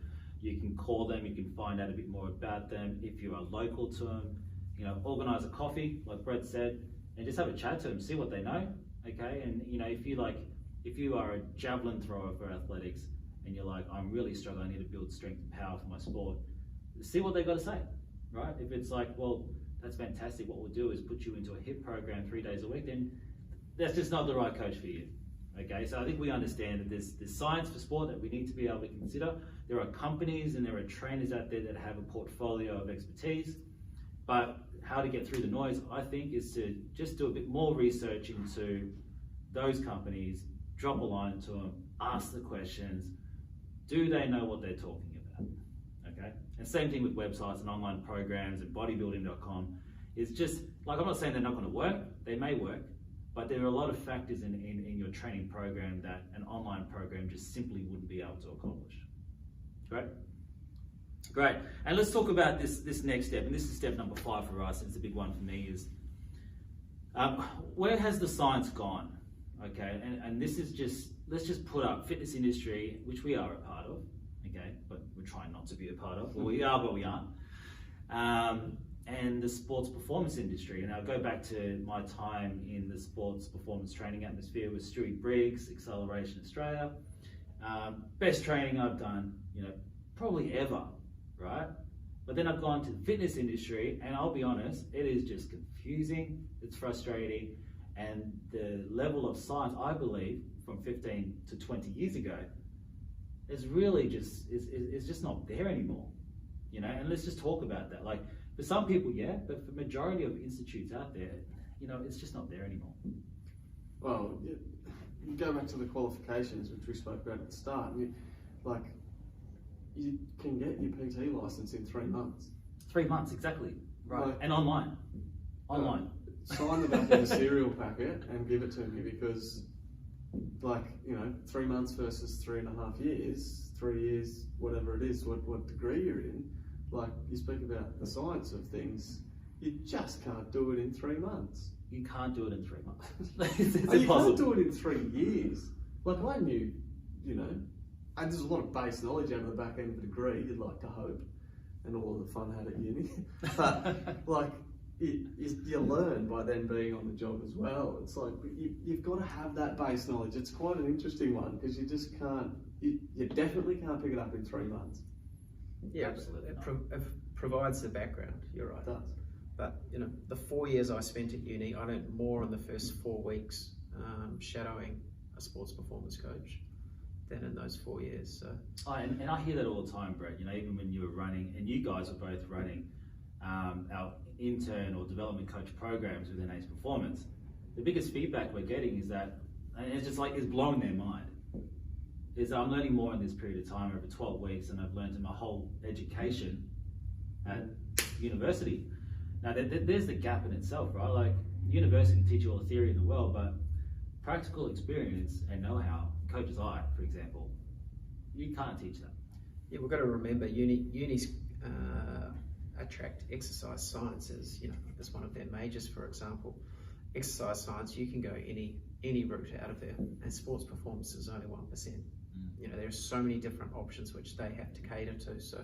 You can call them, you can find out a bit more about them. If you are local to them, you know, organize a coffee, like Brett said, and just have a chat to them, see what they know, okay? And you know, if you are a javelin thrower for athletics and you're like, I'm really struggling, I need to build strength and power for my sport, see what they've got to say, right? If it's like, well, that's fantastic, what we'll do is put you into a HIIT program 3 days a week, then that's just not the right coach for you. Okay, so I think we understand that there's science for sport that we need to be able to consider. There are companies and there are trainers out there that have a portfolio of expertise, but how to get through the noise, I think, is to just do a bit more research into those companies, drop a line to them, ask the questions. Do they know what they're talking about? Okay, and same thing with websites and online programs and bodybuilding.com. It's just, like, I'm not saying they're not going to work, they may work, but there are a lot of factors in your training program that an online program just simply wouldn't be able to accomplish. Great? Great. And let's talk about this next step, and this is step number 5 for us. It's a big one for me, is where has the science gone? Okay, and this is just, let's just put up fitness industry, which we are a part of, okay, but we're trying not to be a part of. Well, we are, but we aren't. And the sports performance industry. And I'll go back to my time in the sports performance training atmosphere with Stewie Briggs, Acceleration Australia. Best training I've done, you know, probably ever, right? But then I've gone to the fitness industry, and I'll be honest, it is just confusing, it's frustrating, and the level of science, I believe, from 15 to 20 years ago, is really just, is just not there anymore, you know? And let's just talk about that. Like, for some people, yeah, but for the majority of institutes out there, you know, it's just not there anymore. Well, you go back to the qualifications, which we spoke about at the start. You can get your PT license in 3 months. 3 months, exactly. Right. Like, and online. Sign the back of a cereal packet and give it to me, because, like, you know, 3 months versus 3.5 years, 3 years, whatever it is, what degree you're in. Like, you speak about the science of things, you just can't do it in 3 months. You can't do it in 3 months. It's impossible. You can't do it in 3 years. Like, I knew, you know, and there's a lot of base knowledge out of the back end of a degree, you'd like to hope, and all of the fun had at uni. But, like, you learn by then being on the job as well. It's like, you've got to have that base knowledge. It's quite an interesting one, because you just can't, you definitely can't pick it up in 3 months. Yeah, absolutely. It provides the background, you're right. It does. But, you know, the 4 years I spent at uni, I learned more in the first 4 weeks shadowing a sports performance coach than in those 4 years. So. And I hear that all the time, Brett. You know, even when you were running, and you guys were both running our intern or development coach programs within Ace Performance, the biggest feedback we're getting is that, and it's just like, it's blowing their mind, is I'm learning more in this period of time over 12 weeks than I've learned in my whole education at university. Now, there's the gap in itself, right? Like, university can teach you all the theory in the world, but practical experience and know-how, coach's eye, for example, you can't teach that. Yeah, we've got to remember, unis attract exercise sciences, you know, as one of their majors, for example. Exercise science, you can go any route out of there, and sports performance is only 1%. You know, there are so many different options which they have to cater to. So,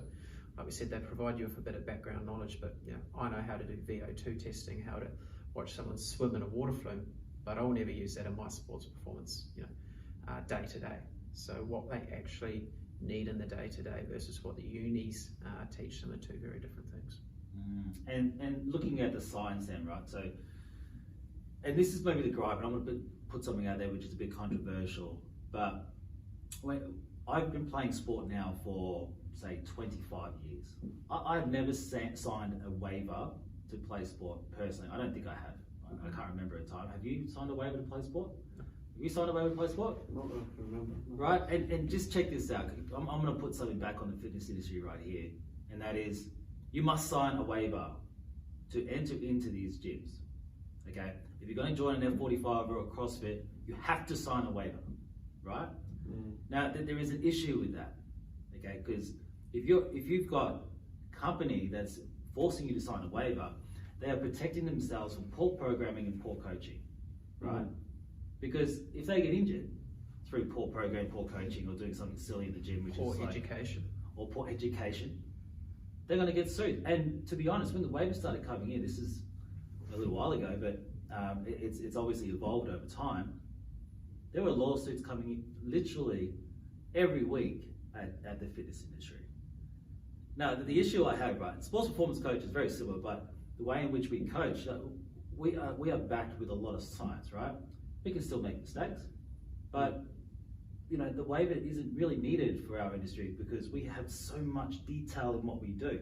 like we said, they provide you with a bit of background knowledge, but, you know, I know how to do VO2 testing, how to watch someone swim in a water flume, but I'll never use that in my sports performance, you know, day to day. So what they actually need in the day to day versus what the unis teach them are two very different things. And looking at the science then, right? So, and this is maybe the gripe, and I'm going to put something out there which is a bit controversial, but I've been playing sport now for, say, 25 years. I've never signed a waiver to play sport personally. I don't think I have. I can't remember a time. Have you signed a waiver to play sport? Have you signed a waiver to play sport? Not that I can remember. Right, and just check this out. I'm going to put something back on the fitness industry right here, and that is, you must sign a waiver to enter into these gyms. Okay, if you're going to join an F45 or a CrossFit, you have to sign a waiver, right? Now, there is an issue with that, okay? Because if you've got a company that's forcing you to sign a waiver, they are protecting themselves from poor programming and poor coaching, right? Because if they get injured through poor programming, poor coaching, or doing something silly in the gym, which Poor is like, education. or poor education, they're going to get sued. And to be honest, when the waivers started coming in, this is a little while ago, but it's obviously evolved over time. There were lawsuits coming in literally every week at the fitness industry. Now, the issue I have, right, sports performance coach is very similar, but the way in which we coach, we are backed with a lot of science, right? We can still make mistakes, but you know, the waiver isn't really needed for our industry because we have so much detail in what we do.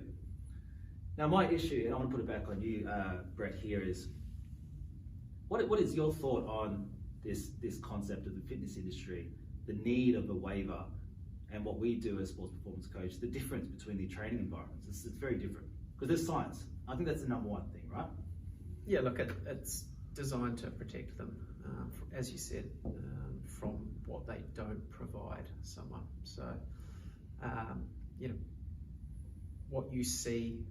Now, my issue, and I want to put it back on you, Brett, here is, what is your thought on this concept of the fitness industry, the need of a waiver, and what we do as sports performance coach, the difference between the training environments? It's very different because there's science. I think that's the number one thing, right? Yeah, look, it's designed to protect them, as you said, from what they don't provide someone. So, you know, what you see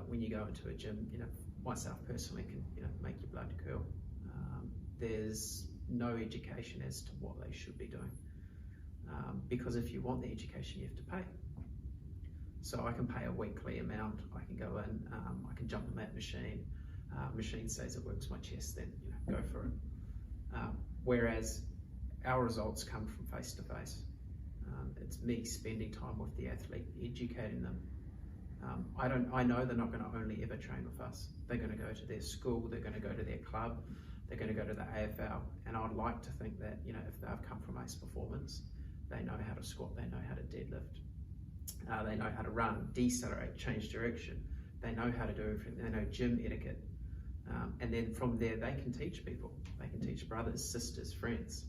when you go into a gym, you know, myself personally can, you know, make your blood curl. There's no education as to what they should be doing. Because if you want the education, you have to pay. So I can pay a weekly amount, I can go in, I can jump on that machine, machine says it works my chest, then, you know, go for it. Whereas our results come from face to face. It's me spending time with the athlete, educating them. I know they're not going to only ever train with us. They're going to go to their school, they're going to go to their club, they're going to go to the AFL, and I'd like to think that, you know, if they've come from Ace Performance, they know how to squat, they know how to deadlift, they know how to run, decelerate, change direction, they know how to do everything, they know gym etiquette, and then from there they can teach people, they can teach brothers, sisters, friends,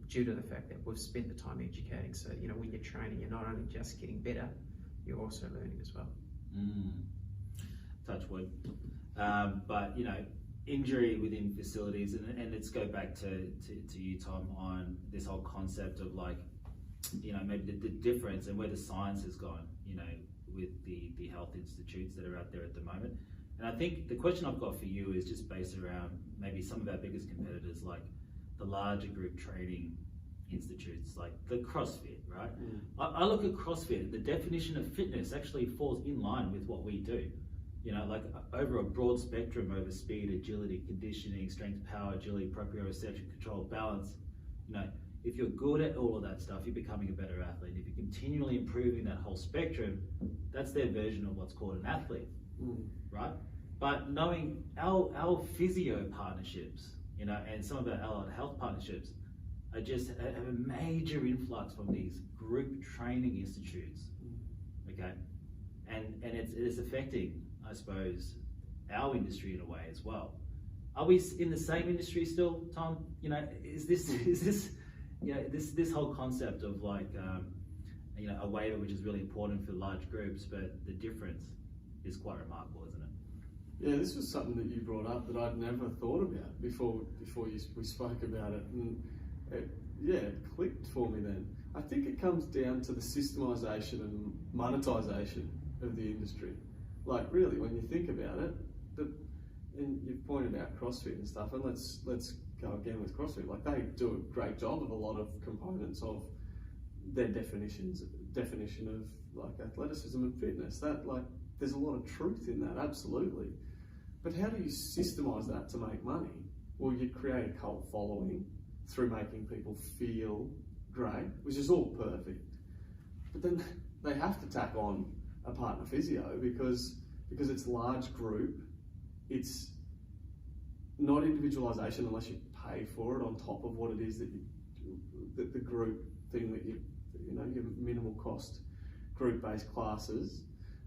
due to the fact that we've spent the time educating. So, you know, when you're training, you're not only just getting better, you're also learning as well. Touch wood. But, you know, injury within facilities, and let's go back to you, Tom, on this whole concept of, like, you know, maybe the difference and where the science has gone, you know, with the health institutes that are out there at the moment. And I think the question I've got for you is just based around maybe some of our biggest competitors, like the larger group training institutes, like the CrossFit, right? I look at CrossFit, and the definition of fitness actually falls in line with what we do. You know, like over a broad spectrum, over speed, agility, conditioning, strength, power, agility, proprioception, control, balance. You know, if you're good at all of that stuff, you're becoming a better athlete. If you're continually improving that whole spectrum, that's their version of what's called an athlete, right? But knowing our physio partnerships, you know, and some of our allied health partnerships are just have a major influx from these group training institutes, okay? And it's affecting, I suppose, our industry in a way as well. Are we in the same industry still, Tom? You know, is this you know, this whole concept of, like, you know, a waiver which is really important for large groups, but the difference is quite remarkable, isn't it? Yeah, this was something that you brought up that I'd never thought about before we spoke about it, and it clicked for me then. I think it comes down to the systemization and monetization of the industry. Like, really, when you think about it, and you've pointed out CrossFit and stuff, and let's go again with CrossFit. Like, they do a great job of a lot of components of their definition of, like, athleticism and fitness. That, like, there's a lot of truth in that, absolutely. But how do you systemize that to make money? Well, you create a cult following through making people feel great, which is all perfect. But then they have to tack on a partner physio because it's large group, it's not individualization unless you pay for it on top of what it is that the group thing that you know, your minimal cost group-based classes.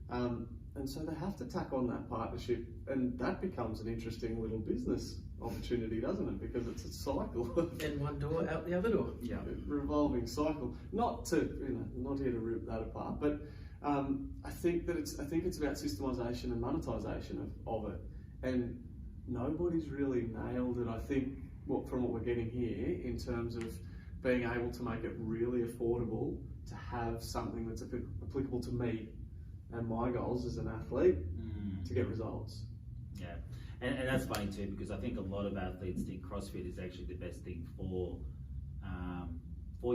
And so they have to tack on that partnership, and that becomes an interesting little business opportunity, doesn't it? Because it's a cycle. In one door, out the other door. Yeah. Revolving cycle. Not here to rip that apart, but I think it's about systemization and monetization of it. And nobody's really nailed it, I think, from what we're getting here, in terms of being able to make it really affordable to have something that's applicable to me and my goals as an athlete to get results. Yeah, and that's funny too, because I think a lot of athletes think CrossFit is actually the best thing for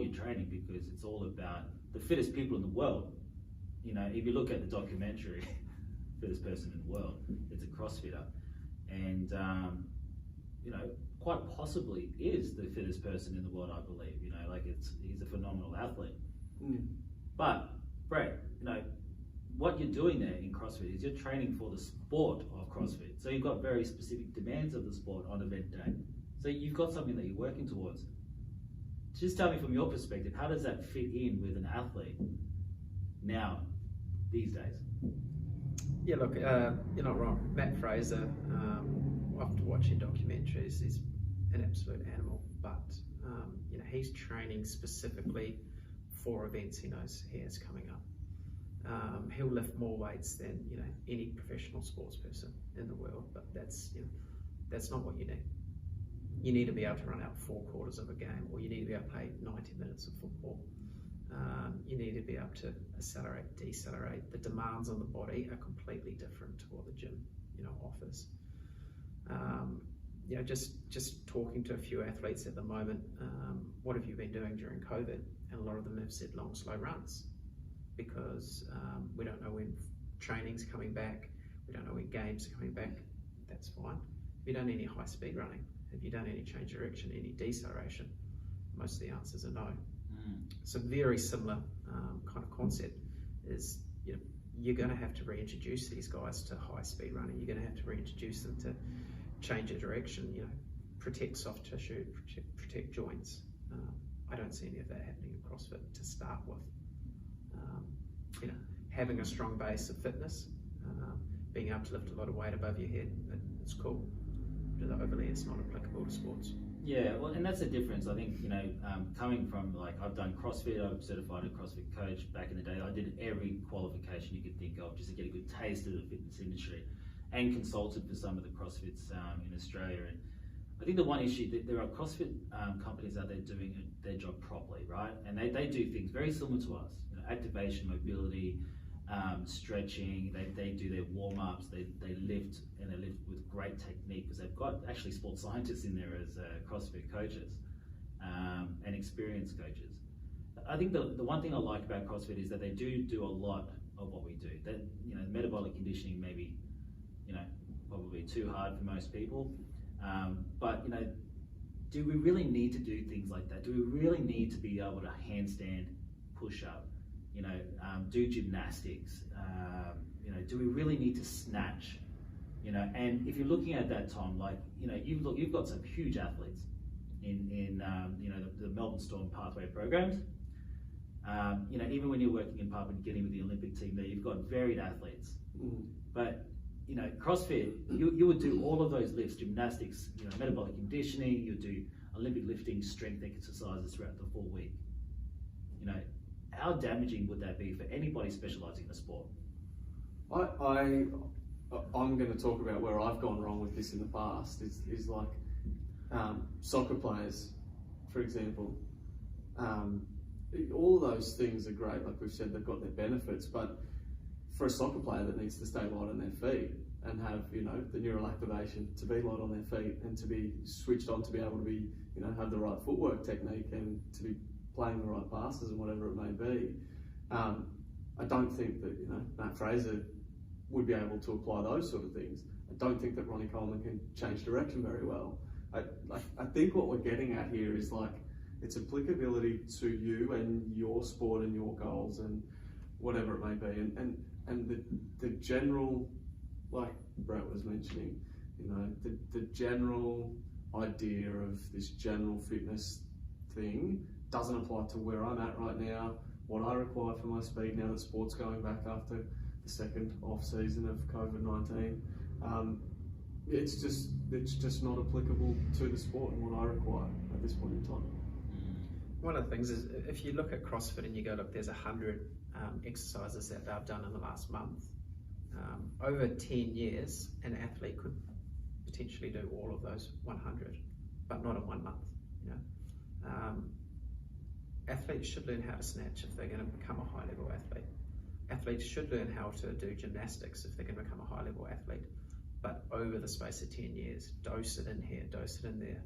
your training, because it's all about the fittest people in the world. You know, if you look at the documentary, fittest person in the world, it's a CrossFitter, and you know, quite possibly is the fittest person in the world, I believe. You know, like he's a phenomenal athlete. But Brett, you know, what you're doing there in CrossFit is you're training for the sport of CrossFit. So you've got very specific demands of the sport on event day. So you've got something that you're working towards. Just tell me from your perspective, how does that fit in with an athlete now, these days? Yeah, look, you're not wrong. Matt Fraser, after watching documentaries, is an absolute animal. But you know, he's training specifically for events he knows he has coming up. He'll lift more weights than, you know, any professional sports person in the world, but that's, you know, that's not what you need. You need to be able to run out 4 quarters of a game, or you need to be able to play 90 minutes of football. You need to be able to accelerate, decelerate. The demands on the body are completely different to what the gym, you know, offers. You know, just talking to a few athletes at the moment, what have you been doing during COVID? And a lot of them have said long, slow runs, because we don't know when training's coming back, we don't know when games are coming back. That's fine. Have you done any high speed running? Have you done any change direction, any deceleration? Most of the answers are no. So very similar kind of concept is, you know, you're going to have to reintroduce these guys to high speed running. You're going to have to reintroduce them to change of direction, you know, protect soft tissue, protect joints. I don't see any of that happening in CrossFit to start with. You know, having a strong base of fitness, being able to lift a lot of weight above your head, it's cool. But overly, it's not applicable to sports. Yeah, well, and that's the difference. I think, you know, coming from, like, I've done CrossFit, I'm certified a CrossFit coach. Back in the day, I did every qualification you could think of just to get a good taste of the fitness industry, and consulted for some of the CrossFits in Australia. And I think the one issue, that there are CrossFit companies out there doing their job properly, right? And they do things very similar to us, you know, activation, mobility, stretching. They do their warm-ups, they lift, and they lift with great technique, because they've got actually sports scientists in there as CrossFit coaches and experienced coaches. I think the one thing I like about CrossFit is that they do a lot of what we do. That, you know, metabolic conditioning maybe, you know, probably too hard for most people. But, you know, do we really need to do things like that? Do we really need to be able to handstand, push up, you know, do gymnastics? You know, do we really need to snatch? You know, and if you're looking at that, Tom, like, you know, you've got some huge athletes in you know, the Melbourne Storm pathway programs. You know, even when you're working in Papua New Guinea with the Olympic team there, you've got varied athletes. But, you know, CrossFit, you would do all of those lifts, gymnastics, you know, metabolic conditioning, you do Olympic lifting, strength exercises throughout the full week. You know, how damaging would that be for anybody specialising in the sport? I'm going to talk about where I've gone wrong with this in the past. Is like soccer players, for example. All of those things are great. Like we've said, they've got their benefits, but for a soccer player that needs to stay light on their feet and have, you know, the neural activation to be light on their feet and to be switched on, to be able to be, you know, have the right footwork technique and to be playing the right passes and whatever it may be. I don't think that, you know, Matt Fraser would be able to apply those sort of things. I don't think that Ronnie Coleman can change direction very well. I think what we're getting at here is like its applicability to you and your sport and your goals and whatever it may be, and the general, like Brett was mentioning, you know, the general idea of this general fitness thing doesn't apply to where I'm at right now, what I require for my speed now that sport's going back after the second off season of COVID-19. It's just not applicable to the sport and what I require at this point in time. One of the things is, if you look at CrossFit and you go, look, there's 100 exercises that they've done in the last month. Over 10 years, an athlete could potentially do all of those 100, but not in 1 month. You know, athletes should learn how to snatch if they're going to become a high-level athlete. Athletes should learn how to do gymnastics if they're going to become a high-level athlete. but over the space of 10 years, dose it in here, dose it in there,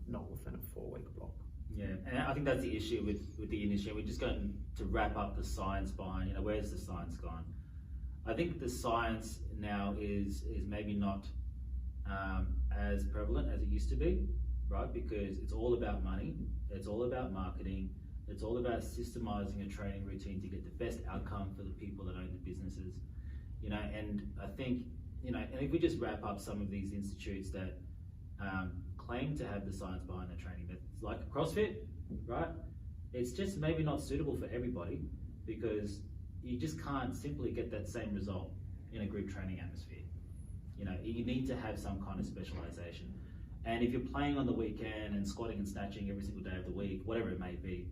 not within a 4-week block. Yeah, and I think that's the issue with the industry. We're just going to wrap up the science behind, where's the science gone? I think the science now is maybe not as prevalent as it used to be, right? Because it's all about money, it's all about marketing, it's all about systemizing a training routine to get the best outcome for the people that own the businesses, and I think, and if we just wrap up some of these institutes that claim to have the science behind their training methods, like CrossFit, right? It's just maybe not suitable for everybody because you just can't simply get that same result in a group training atmosphere. You need to have some kind of specialization. And if you're playing on the weekend and squatting and snatching every single day of the week, whatever it may be,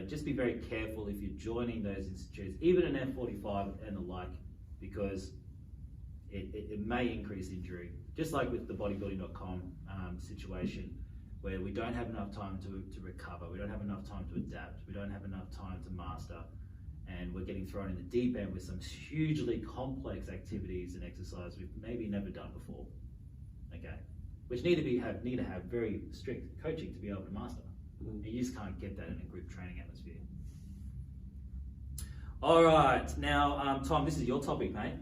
just be very careful if you're joining those institutes, even an F45 and the like, because it may increase injury. Just like with the bodybuilding.com situation, where we don't have enough time to recover, we don't have enough time to adapt, we don't have enough time to master, and we're getting thrown in the deep end with some hugely complex activities and exercise we've maybe never done before, okay? Which need to have very strict coaching to be able to master. And you just can't get that in a group training atmosphere. All right, now Tom, this is your topic, mate.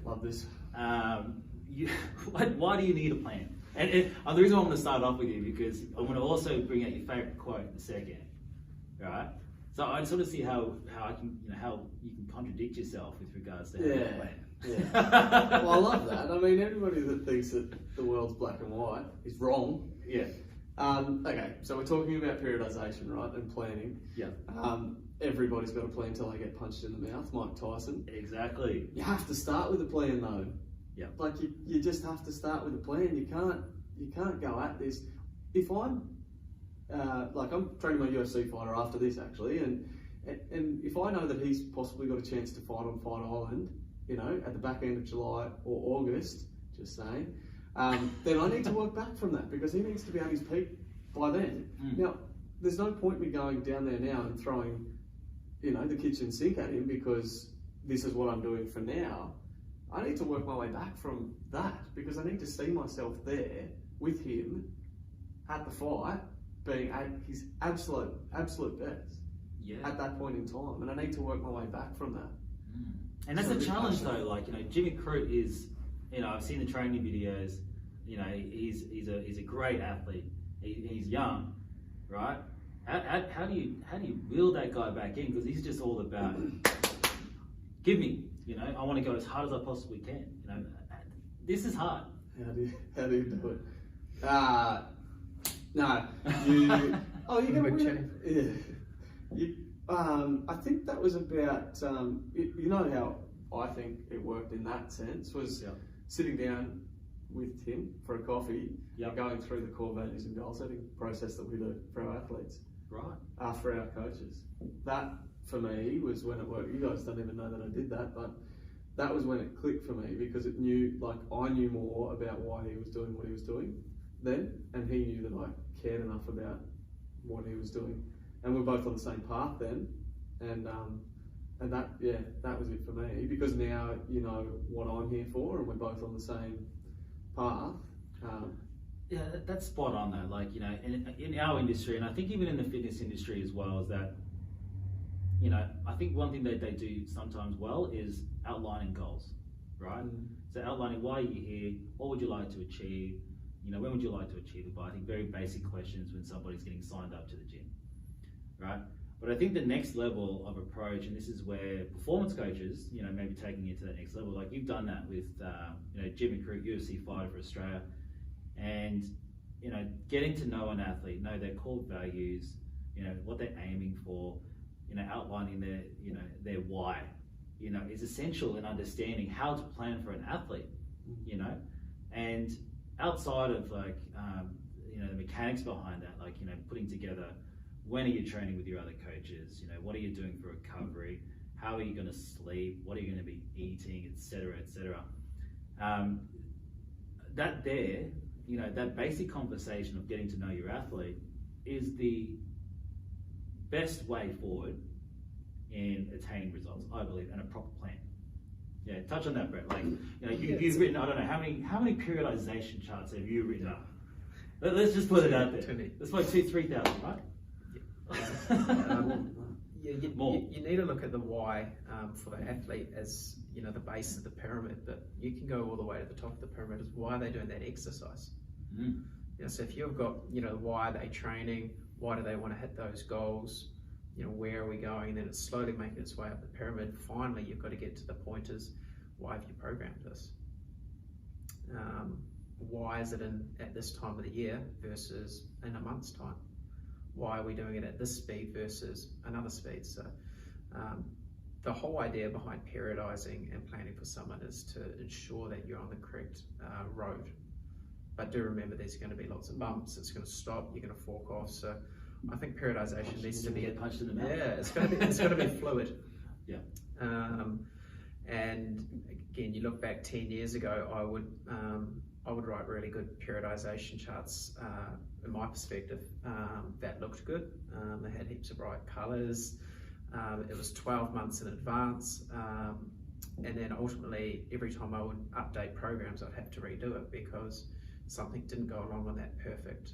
Love this. Why do you need a plan? And the reason why I'm going to start off with you because I'm going to also bring out your favorite quote in a second, right? So I just want to see how you can contradict yourself with regards to having a plan. Yeah. Well, I love that. I mean, everybody that thinks that the world's black and white is wrong. Yeah. Okay, so we're talking about periodization, right, and planning. Yeah. Everybody's got a plan until they get punched in the mouth, Mike Tyson. Exactly. You have to start with a plan, though. Yeah. Like you just have to start with a plan. You can't go at this. If I'm I'm training my UFC fighter after this actually, and if I know that he's possibly got a chance to fight on Fight Island, at the back end of July or August, just saying, then I need to work back from that because he needs to be at his peak by then. Now, there's no point me going down there now and throwing, the kitchen sink at him because this is what I'm doing for now. I need to work my way back from that because I need to see myself there with him at the fight, being at his absolute best at that point in time, and I need to work my way back from that. And that's a challenge, though. Like Jimmy Crute is, I've seen the training videos. He's a great athlete. He's young, right? How do you reel that guy back in? Because he's just all about give me. I want to go as hard as I possibly can. This is hard. How do you do it? No, you. Oh, you got to. Yeah. I think that was about. How I think it worked in that sense was sitting down with him for a coffee, going through the core values and goal setting process that we do for our athletes, right? For our coaches. That for me was when it worked. You guys don't even know that I did that, but that was when it clicked for me because I knew more about why he was doing what he was doing then, and he knew that I cared enough about what he was doing, and we're both on the same path then, and that was it for me because now you know what I'm here for, and we're both on the same path. Yeah, that's spot on though. In our industry, and I think even in the fitness industry as well, is that I think one thing that they do sometimes well is outlining goals, right? So outlining why you're here, what would you like to achieve, when would you like to achieve it by? I think very basic questions when somebody's getting signed up to the gym, right? But I think the next level of approach, and this is where performance coaches, maybe taking it to that next level, like you've done that with, Jimmy Crute, UFC fighter for Australia, and, getting to know an athlete, know their core values, what they're aiming for, outlining their why, is essential in understanding how to plan for an athlete, and outside of the mechanics behind that, putting together when are you training with your other coaches, what are you doing for recovery, how are you going to sleep, what are you going to be eating, etc., etc. That basic conversation of getting to know your athlete is the best way forward in attaining results, I believe, and a proper plan. Yeah, touch on that, Brett. Like, you've written, I don't know, how many periodization charts have you written up? Let's just put it out there. It's like 2,000-3,000, right? You need to look at the why for the athlete as the base of the pyramid, but you can go all the way to the top of the pyramid as why are they doing that exercise. So if you've got why are they training, why do they want to hit those goals, where are we going, and then it's slowly making its way up the pyramid. Finally, you've got to get to the point is why have you programmed this? Why is it at this time of the year versus in a month's time? Why are we doing it at this speed versus another speed? So the whole idea behind periodizing and planning for someone is to ensure that you're on the correct road. But do remember there's going to be lots of bumps, it's going to stop, you're going to fork off. So I think periodization needs to be punched in the mouth. Yeah, it's going to be fluid. Yeah. And again, you look back 10 years ago, I would write really good periodization charts. In my perspective, that looked good. They had heaps of bright colours. It was 12 months in advance, and then ultimately every time I would update programs I'd have to redo it because something didn't go along on that perfect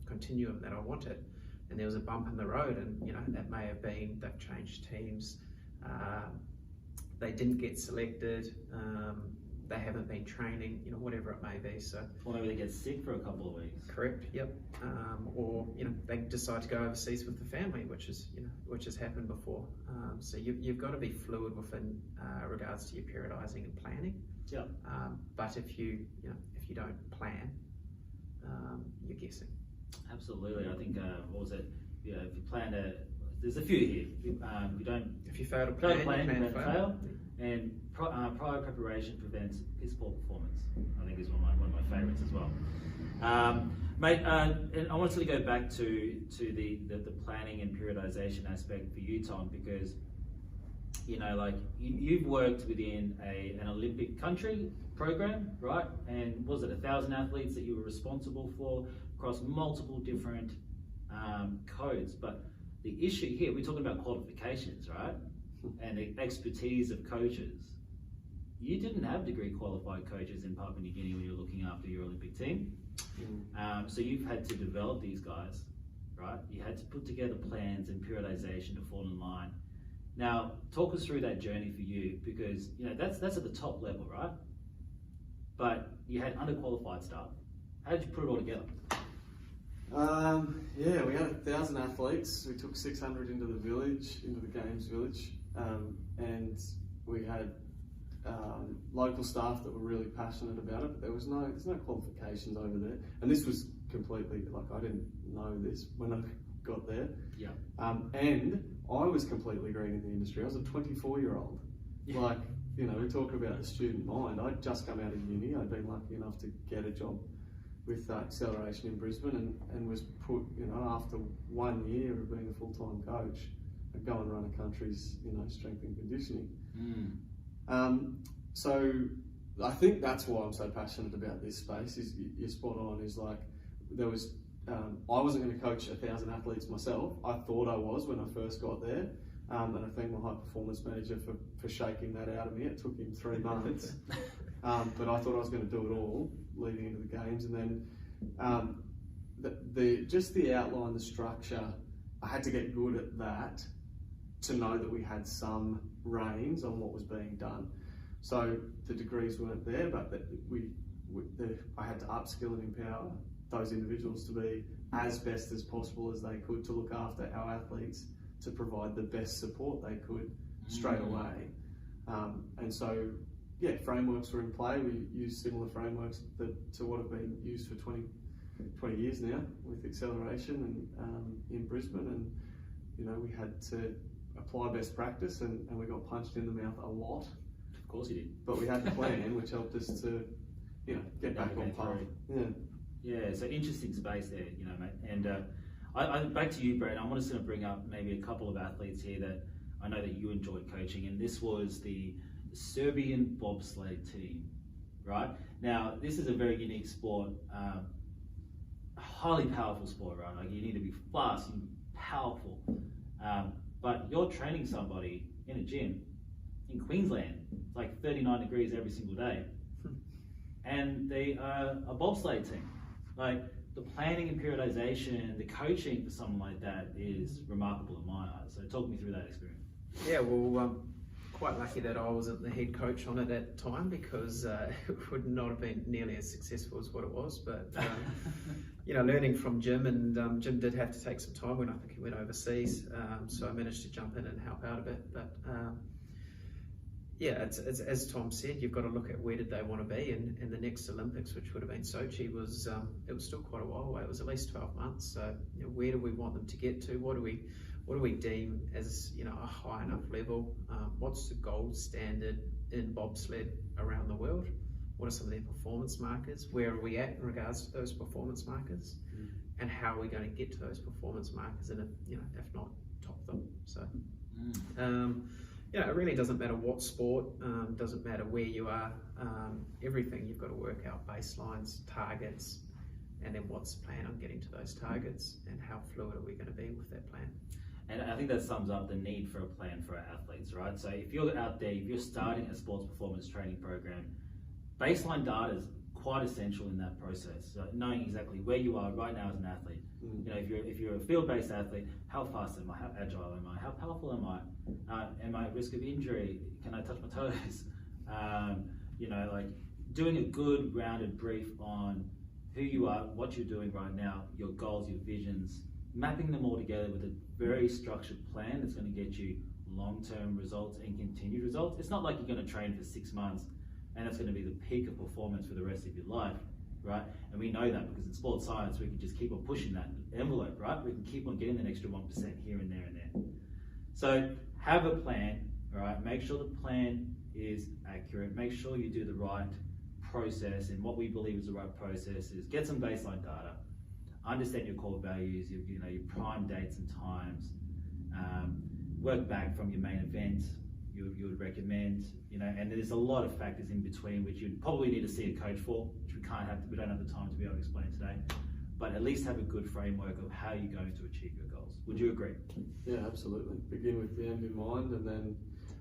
continuum that I wanted, and there was a bump in the road, and that may have been they've changed teams, they didn't get selected, they haven't been training, whatever it may be. So, or maybe they get sick for a couple of weeks. Correct. Yep. Or they decide to go overseas with the family, which has happened before. So you've got to be fluid within regards to your periodizing and planning. Yeah. But if you don't plan, you're guessing. Absolutely. I think what was it? If you plan there's a few here. If you fail to plan, you plan to fail. And prior preparation prevents piss poor performance. I think is one of my favourites as well. Mate, and I wanted to go back to the planning and periodization aspect for you, Tom, because you've worked within an Olympic country program, right? And was it 1,000 athletes that you were responsible for across multiple different codes? But the issue here, we're talking about qualifications, right? And the expertise of coaches. You didn't have degree qualified coaches in Papua New Guinea when you're looking after your Olympic team. So you've had to develop these guys, right? You had to put together plans and periodization to fall in line. Now, talk us through that journey for you, because that's at the top level, right? But you had underqualified staff. How did you put it all together? Yeah, we had 1,000 athletes. We took 600 into the village, into the games village, and we had local staff that were really passionate about it. But there's no qualifications over there, and this was completely I didn't know this when I got there. Yeah. And I was completely green in the industry. I was a 24-year-old. Yeah. We're talking about the student mind. I'd just come out of uni. I'd been lucky enough to get a job with Acceleration in Brisbane, and was put, after 1 year of being a full-time coach, I'd go and run a country's, strength and conditioning. So I think that's why I'm so passionate about this space. Is you're spot on. Is there was. I wasn't going to coach 1,000 athletes myself. I thought I was when I first got there, and I thank my high performance manager for shaking that out of me. It took him 3 months, but I thought I was going to do it all leading into the games, and then just the outline, the structure. I had to get good at that to know that we had some reins on what was being done. So the degrees weren't there, but I had to upskill and empower those individuals to be as best as possible as they could to look after our athletes, to provide the best support they could straight away. And so, frameworks were in play. We used similar frameworks to what have been used for 20 years now with Acceleration and in Brisbane, and we had to apply best practice, and we got punched in the mouth a lot. Of course you did. But we had a plan which helped us to get back on path. Yeah, so interesting space there, mate. And I back to you, Brett. I'm just going to bring up maybe a couple of athletes here that I know that you enjoyed coaching, and this was the Serbian bobsleigh team, right? Now, this is a very unique sport, a highly powerful sport, right? Like, you need to be fast and powerful, but you're training somebody in a gym in Queensland. It's like 39 degrees every single day. And they are a bobsleigh team. Like, the planning and periodization, the coaching for something like that is remarkable in my eyes. So talk me through that experience. Yeah, well, quite lucky that I wasn't the head coach on it at the time, because it would not have been nearly as successful as what it was. But you know, learning from Jim, and Jim did have to take some time when I think he went overseas, so I managed to jump in and help out a bit. But yeah, it's as Tom said, you've got to look at where did they want to be, and the next Olympics, which would have been Sochi, was it was still quite a while away. It was at least 12 months. So you know, where do we want them to get to? What do we deem as, you know, a high enough level? What's the gold standard in bobsled around the world? What are some of their performance markers? Where are we at in regards to those performance markers? And how are we going to get to those performance markers? And if not, top them. So. You know, it really doesn't matter what sport, doesn't matter where you are, everything you've got to work out baselines, targets, and then what's the plan on getting to those targets, and how fluid are we going to be with that plan. And I think that sums up the need for a plan for our athletes, right? So if you're out there, if you're starting a sports performance training program, baseline data is quite essential in that process. So knowing exactly where you are right now as an athlete. You know, if you're a field-based athlete, how fast am I? How agile am I? How powerful am I? Am I at risk of injury? Can I touch my toes? You know, like doing a good rounded brief on who you are, what you're doing right now, your goals, your visions, mapping them all together with a very structured plan that's going to get you long-term results and continued results. It's not like you're going to train for 6 months and that's going to be the peak of performance for the rest of your life, right? And we know that because in sports science, we can just keep on pushing that envelope, right? We can keep on getting an extra 1% here and there and there. So have a plan, all right? Make sure the plan is accurate. Make sure you do the right process, and what we believe is the right process is get some baseline data, understand your core values, your prime dates and times, work back from your main event, you would recommend, and there's a lot of factors in between which you'd probably need to see a coach for, which we don't have the time to be able to explain today, but at least have a good framework of how you're going to achieve your goals. Would you agree? Yeah, absolutely. Begin with the end in mind, and then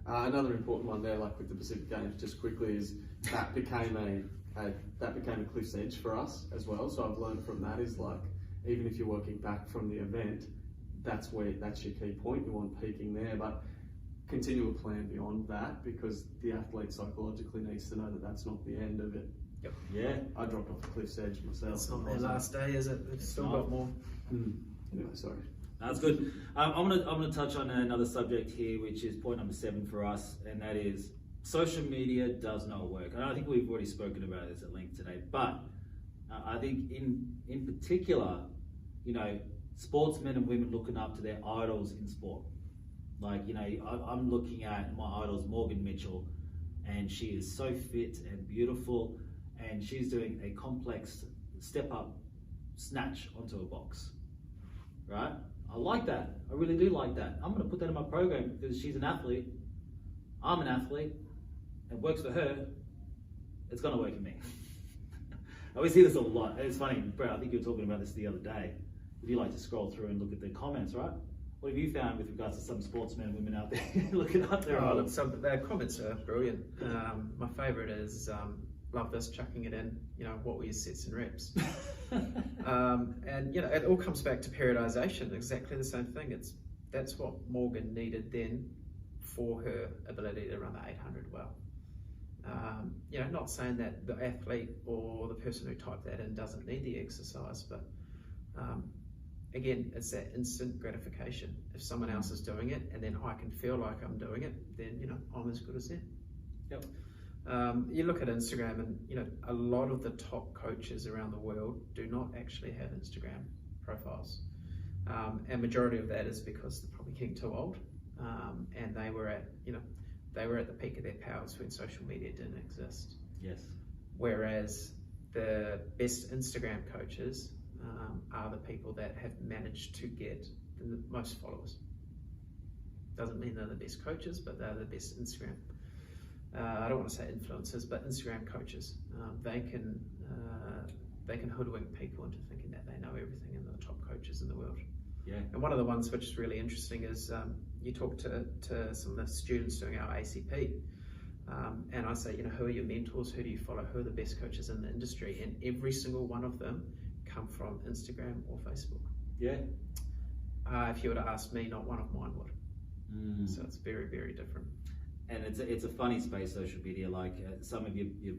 another important one there, like with the Pacific Games, just quickly, is that became a cliff's edge for us as well. So I've learned from that is, like, even if you're working back from the event, that's your key point. You want peaking there, but continue a plan beyond that, because the athlete psychologically needs to know that that's not the end of it. Yep. Yeah, I dropped off a cliff's edge myself. It's not their last day, is it? They've still got more. Anyway, sorry. That's good. I'm gonna touch on another subject here, which is point number 7 for us, and that is social media does not work. And I think we've already spoken about this at length today, but I think in particular, sportsmen and women looking up to their idols in sport. Like, I'm looking at my idols, Morgan Mitchell, and she is so fit and beautiful, and she's doing a complex step-up snatch onto a box, right? I like that. I really do like that. I'm going to put that in my program because she's an athlete. I'm an athlete. It works for her. It's going to work for me. I always see this a lot. It's funny, Brett, I think you were talking about this the other day. If you like to scroll through and look at the comments, right? What have you found with regards to some sportsmen and women out there looking up their idols? Their comments are brilliant. My favourite is, love this, chucking it in, what were your sets and reps? And it all comes back to periodization, exactly the same thing. That's what Morgan needed then for her ability to run the 800 well. Not saying that the athlete or the person who typed that in doesn't need the exercise, but again, it's that instant gratification. If someone else is doing it and then I can feel like I'm doing it, then I'm as good as them. Yep. You look at Instagram and a lot of the top coaches around the world do not actually have Instagram profiles. And majority of that is because they're probably getting too old. And they were at the peak of their powers when social media didn't exist. Yes. Whereas the best Instagram coaches are the people that have managed to get the most followers. Doesn't mean they're the best coaches, but they're the best Instagram. I don't want to say influencers, but Instagram coaches. They can hoodwink people into thinking that they know everything, and they're the top coaches in the world. Yeah. And one of the ones which is really interesting is you talk to some of the students doing our ACP, and I say, who are your mentors? Who do you follow? Who are the best coaches in the industry? And every single one of them come from Instagram or Facebook. Yeah. If you were to ask me, not one of mine would. So it's very, very different. And it's a funny space, social media. Like some of your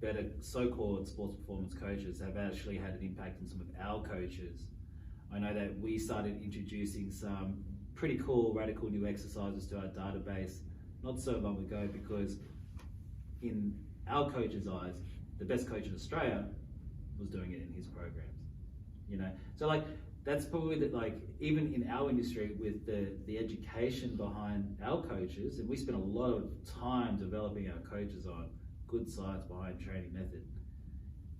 better so-called sports performance coaches have actually had an impact on some of our coaches. I know that we started introducing some pretty cool, radical new exercises to our database not so long ago, because in our coach's eyes, the best coach in Australia was doing it in his programs. So like that's probably that, like even in our industry with the education behind our coaches, and we spend a lot of time developing our coaches on good science behind training method,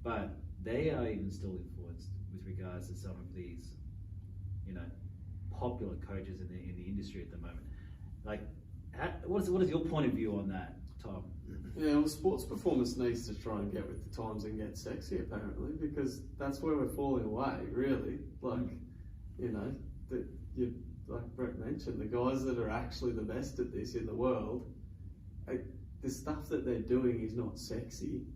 but they are even still influenced with regards to some of these, popular coaches in the industry at the moment. Like, what is your point of view on that, Tom? Yeah, well, sports performance needs to try and get with the times and get sexy, apparently, because that's where we're falling away, really. Like, like Brett mentioned, the guys that are actually the best at this in the world, the stuff that they're doing is not sexy.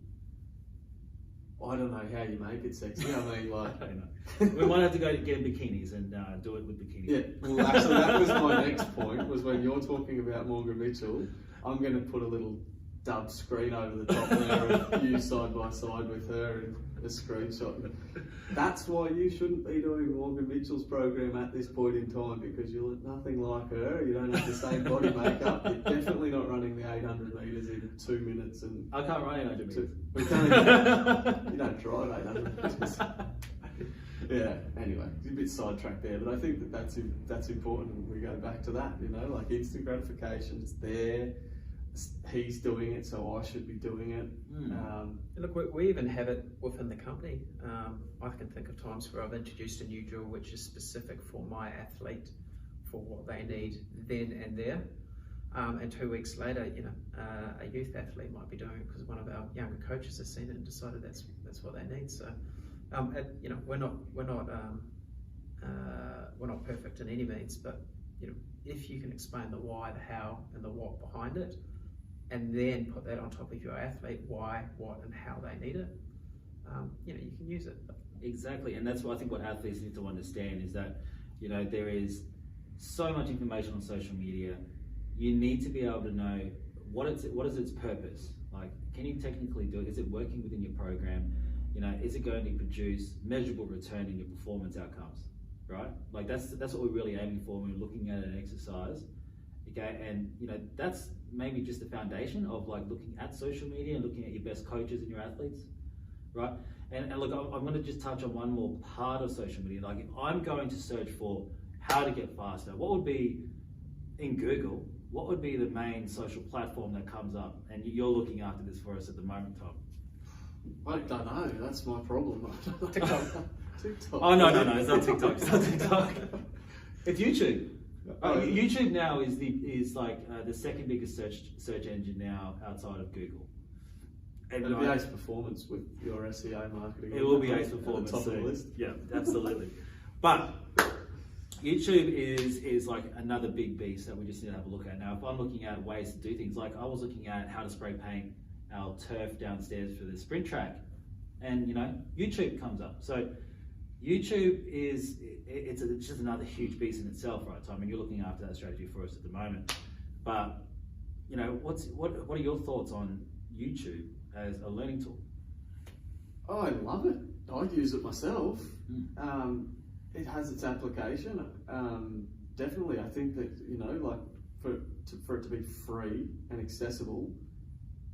I don't know how you make it sexy. I mean, like, I don't know. We might have to go to get bikinis and do it with bikinis. Yeah, well, actually, that was my next point. Was when you're talking about Morgan Mitchell, I'm going to put a little dub screen over the top there of you side by side with her and a screenshot. That's why you shouldn't be doing Morgan Mitchell's program at this point in time, because you look nothing like her. You don't have the same body makeup. You're definitely not running the 800 metres in 2 minutes. And I can't run 800 metres. You don't drive 800 metres. Yeah, anyway, a bit sidetracked there, but I think that's important. We go back to that, like instant gratification, it's there. He's doing it, so I should be doing it. Look, we even have it within the company. I can think of times where I've introduced a new drill which is specific for my athlete, for what they need then and there. And 2 weeks later, a youth athlete might be doing it because one of our younger coaches has seen it and decided that's what they need. So, we're not perfect in any means, but if you can explain the why, the how, and the what behind it, and then put that on top of your athlete, why, what, and how they need it, you can use it. Exactly, and that's what I think what athletes need to understand is that, there is so much information on social media. You need to be able to know what is its purpose. Like, can you technically do it? Is it working within your program? Is it going to produce measurable return in your performance outcomes? Right? Like that's what we're really aiming for when we're looking at an exercise. Okay, and that's maybe just the foundation of like looking at social media and looking at your best coaches and your athletes, right? And look, I'm going to just touch on one more part of social media. Like if I'm going to search for how to get faster, what would be in Google? What would be the main social platform that comes up? And you're looking after this for us at the moment, Tom. I don't know. That's my problem. TikTok. TikTok. Oh no, it's not TikTok. It's not TikTok. It's YouTube. YouTube now is the second biggest search engine now outside of Google. And it'll be Ace Performance with your SEO marketing. It will be Ace Performance. At the top of the list. Yeah, absolutely. But YouTube is like another big beast that we just need to have a look at. Now, if I'm looking at ways to do things, like I was looking at how to spray paint our turf downstairs for the sprint track, and YouTube comes up. So YouTube it's just another huge beast in itself, right, Tom? And you're looking after that strategy for us at the moment. But what are your thoughts on YouTube as a learning tool? Oh, I love it. I use it myself. It has its application. Definitely, I think that for it to be free and accessible,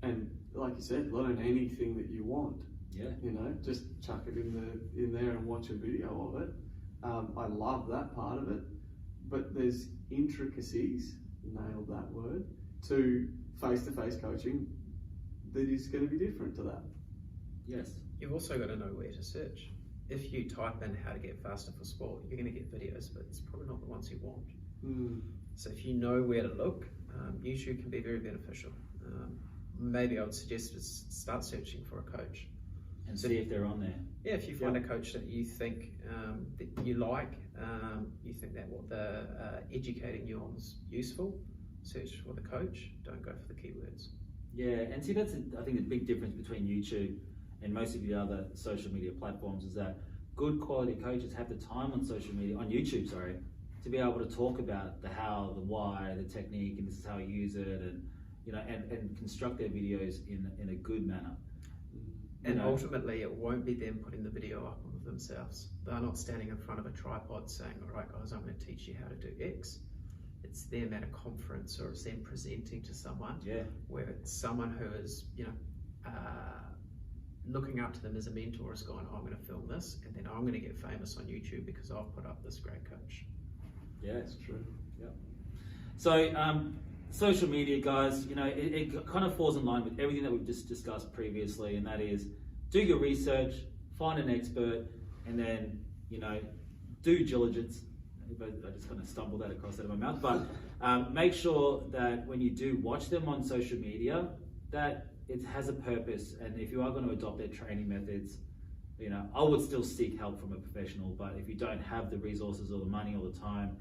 and like you said, learn anything that you want. Yeah. Just chuck it in there and watch a video of it. I love that part of it, but there's intricacies, nailed that word, to face-to-face coaching that is going to be different to that. Yes. You've also got to know where to search. If you type in how to get faster for sport, you're going to get videos, but it's probably not the ones you want. So if you know where to look, YouTube can be very beneficial. Maybe I would suggest start searching for a coach. and see if they're on there. Yeah, if you find a coach that you think that you like, you think that what they're educating you on is useful, search for the coach, don't go for the keywords. Yeah, and see, that's I think the big difference between YouTube and most of the other social media platforms is that good quality coaches have the time on social media, on YouTube, sorry, to be able to talk about the how, the why, the technique, and this is how you use it, and and construct their videos in a good manner. And ultimately, it won't be them putting the video up of themselves. They're not standing in front of a tripod saying, all right, guys, I'm going to teach you how to do X. It's them at a conference, or it's them presenting to someone, where it's someone who is, looking up to them as a mentor, is going, I'm going to film this, and then I'm going to get famous on YouTube because I've put up this great coach. Yeah, it's true. Yeah. So, social media, guys, it kind of falls in line with everything that we've just discussed previously, and that is do your research, find an expert, and then, due diligence. I just kind of stumbled that across out of my mouth, but make sure that when you do watch them on social media, that it has a purpose, and if you are going to adopt their training methods, I would still seek help from a professional, but if you don't have the resources or the money or the time,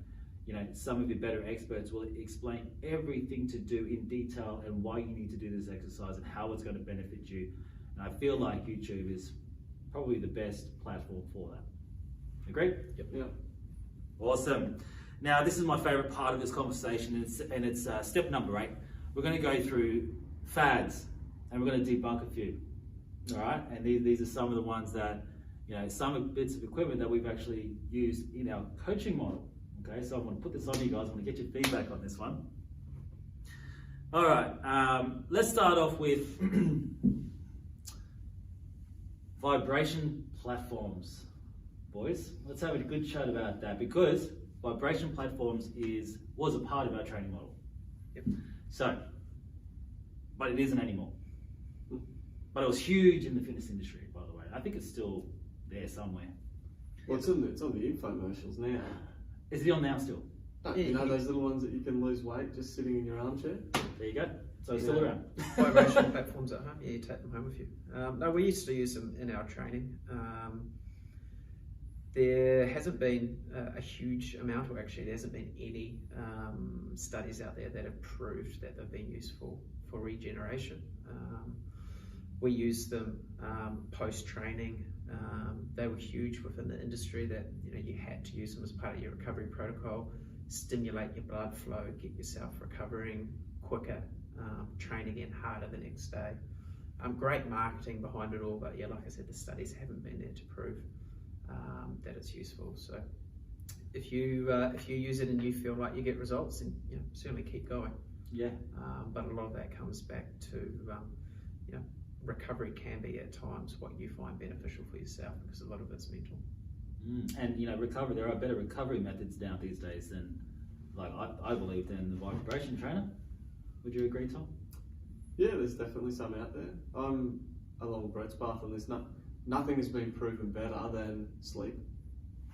some of your better experts will explain everything to do in detail and why you need to do this exercise and how it's going to benefit you. And I feel like YouTube is probably the best platform for that. Agree? Yep. Yeah. Awesome. Now, this is my favorite part of this conversation, and it's step number 8. We're going to go through fads, and we're going to debunk a few. All right? And these are some of the ones that, some bits of equipment that we've actually used in our coaching model. Okay, so I'm going to put this on you guys. I want to get your feedback on this one. All right, let's start off with vibration platforms. Boys, let's have a good chat about that, because vibration platforms was a part of our training model. Yep. So, but it isn't anymore. But it was huge in the fitness industry, by the way. I think it's still there somewhere. Well, it's on the infomercials now. Is it on now still? No, those little ones that you can lose weight just sitting in your armchair? There you go. So it's still around. Vibration platforms at home, you take them home with you. No, we used to use them in our training. There hasn't been a huge amount, or actually there hasn't been any studies out there that have proved that they've been useful for regeneration. We used them post-training. They were huge within the industry, that you had to use them as part of your recovery protocol, stimulate your blood flow, get yourself recovering quicker, train again harder the next day. Great marketing behind it all, but yeah, like I said, the studies haven't been there to prove that it's useful. So if you use it and you feel like you get results, then certainly keep going. Yeah. But a lot of that comes back to recovery can be at times what you find beneficial for yourself, because a lot of it's mental. And recovery, there are better recovery methods now these days than, I believe, than the vibration trainer. Would you agree, Tom? Yeah, there's definitely some out there. I'm along Brett's path on this. Nothing has been proven better than sleep,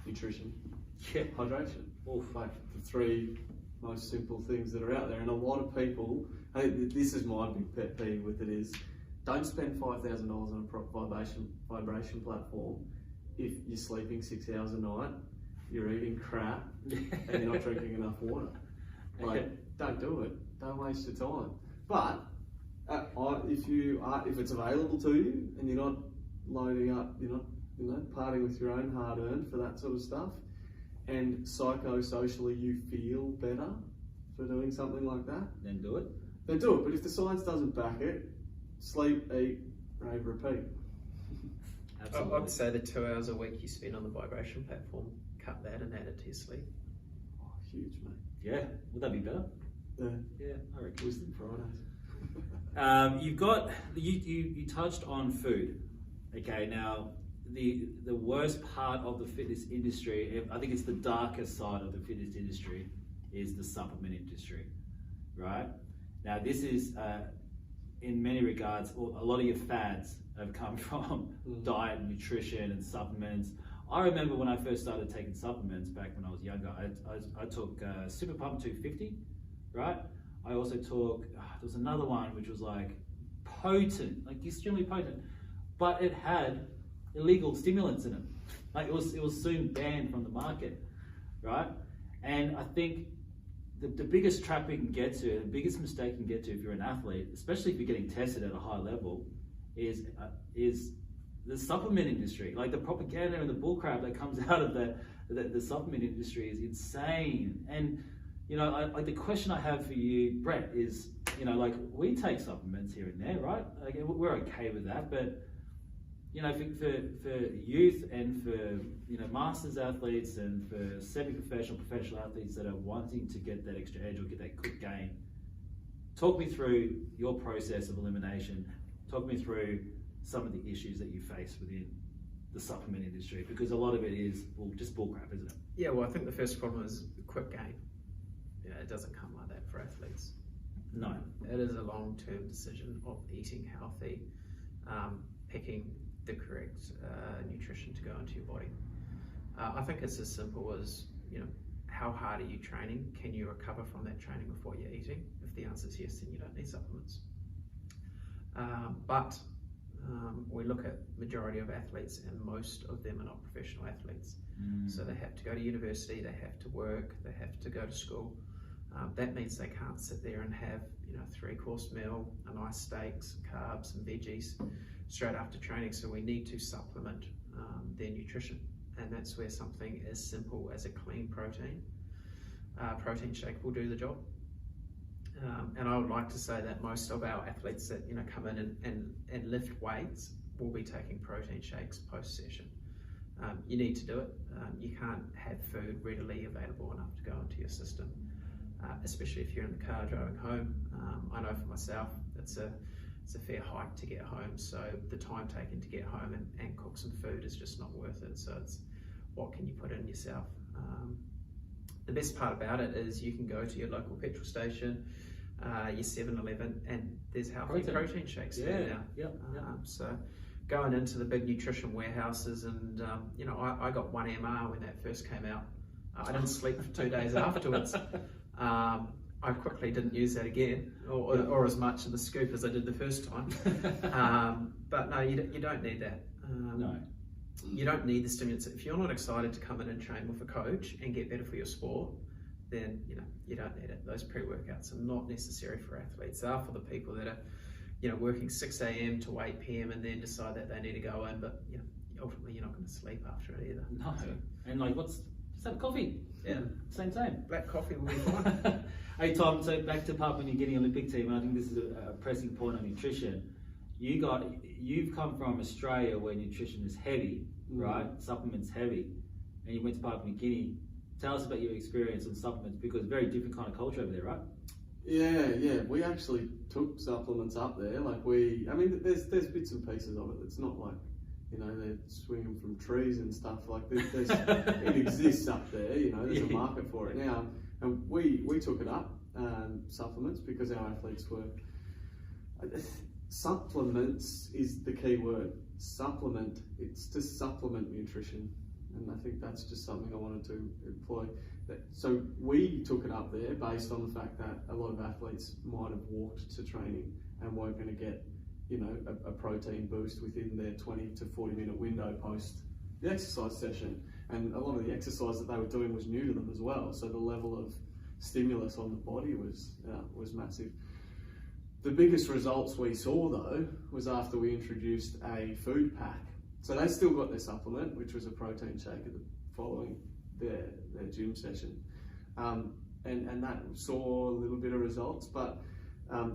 nutrition, hydration. Like the 3 most simple things that are out there. And a lot of people, this is my big pet peeve with it, is don't spend $5,000 on a proper vibration platform if you're sleeping 6 hours a night, you're eating crap, and you're not drinking enough water. Don't do it. Don't waste your time. But if it's available to you and you're not loading up, you're not parting with your own hard-earned for that sort of stuff, and psycho-socially you feel better for doing something like that, then do it. Then do it. But if the science doesn't back it, sleep, eat, rave, repeat. Absolutely. I'd say the 2 hours a week you spend on the vibration platform, cut that and add it to your sleep. Oh, huge, mate. Yeah. Would that be better? Yeah, I reckon. Wisdom Fridays. You've got you touched on food. Okay, now the worst part of the fitness industry, I think it's the darkest side of the fitness industry, is the supplement industry, right? Now this is in many regards, a lot of your fads have come from diet, nutrition, and supplements. I remember when I first started taking supplements back when I was younger, I took Super Pump 250, right? I also took, there was another one which was like potent, like extremely potent, but it had illegal stimulants in it. Like it was soon banned from the market, right? And I think the biggest trap you can get to, the biggest mistake you can get to if you're an athlete, especially if you're getting tested at a high level, is the supplement industry. Like the propaganda and the bullcrap that comes out of the supplement industry is insane. And you know, like the question I have for you, Brett, is, you know, like we take supplements here and there, right? Like we're okay with that, but you know, for youth and for, you know, masters athletes and for semi-professional, professional athletes that are wanting to get that extra edge or get that quick gain, talk me through your process of elimination. Talk me through some of the issues that you face within the supplement industry, because a lot of it is, well, just bullcrap, isn't it? Yeah, well, I think the first problem is quick gain. You know, it doesn't come like that for athletes. No. It is a long-term decision of eating healthy, picking the correct nutrition to go into your body. I think it's as simple as, you know, how hard are you training? Can you recover from that training with what you're eating? If the answer is yes, then you don't need supplements. But we look at majority of athletes, and most of them are not professional athletes. So they have to go to university, they have to work, they have to go to school. That means they can't sit there and have, you know, 3-course meal, a nice steak, some carbs, some veggies straight after training. So we need to supplement their nutrition, and that's where something as simple as a clean protein shake will do the job. And I would like to say that most of our athletes that, you know, come in and lift weights will be taking protein shakes post-session. You need to do it. You can't have food readily available enough to go into your system, especially if you're in the car driving home. I know for myself, it's a fair hike to get home, so the time taken to get home and cook some food is just not worth it. So it's, what can you put in yourself? The best part about it is you can go to your local petrol station, your 7-Eleven, and there's healthy protein shakes there now. Yep. So going into the big nutrition warehouses, and you know, I got 1 MR when that first came out. I didn't sleep for 2 days afterwards. I quickly didn't use that again, or as much in the scoop as I did the first time. But no, you don't need that. No. You don't need the stimulants. If you're not excited to come in and train with a coach and get better for your sport, then you know you don't need it. Those pre-workouts are not necessary for athletes. They are for the people that are, you know, working 6 a.m. to 8 p.m. and then decide that they need to go in, but you know, ultimately you're not going to sleep after it either. No. And like, just have coffee. Yeah. Same. Black coffee will be fine. Hey Tom, so back to Papua New Guinea Olympic team, and I think this is a pressing point on nutrition. You've come from Australia where nutrition is heavy, right? Supplements heavy, and you went to Papua New Guinea. Tell us about your experience on supplements, because very different kind of culture over there, right? Yeah. We actually took supplements up there. Like I mean, there's bits and pieces of it. It's not like, you know, they're swinging from trees and stuff. Like it exists up there. You know, there's a market for it now, and we took it up, supplements, because our athletes were. Supplements is the key word. Supplement. It's to supplement nutrition, and I think that's just something I wanted to employ. So we took it up there based on the fact that a lot of athletes might have walked to training and weren't going to get, you know, a protein boost within their 20 to 40 minute window post the exercise session, and a lot of the exercise that they were doing was new to them as well. So the level of stimulus on the body was massive. The biggest results we saw though was after we introduced a food pack. So they still got their supplement, which was a protein shake following their gym session, and that saw a little bit of results. But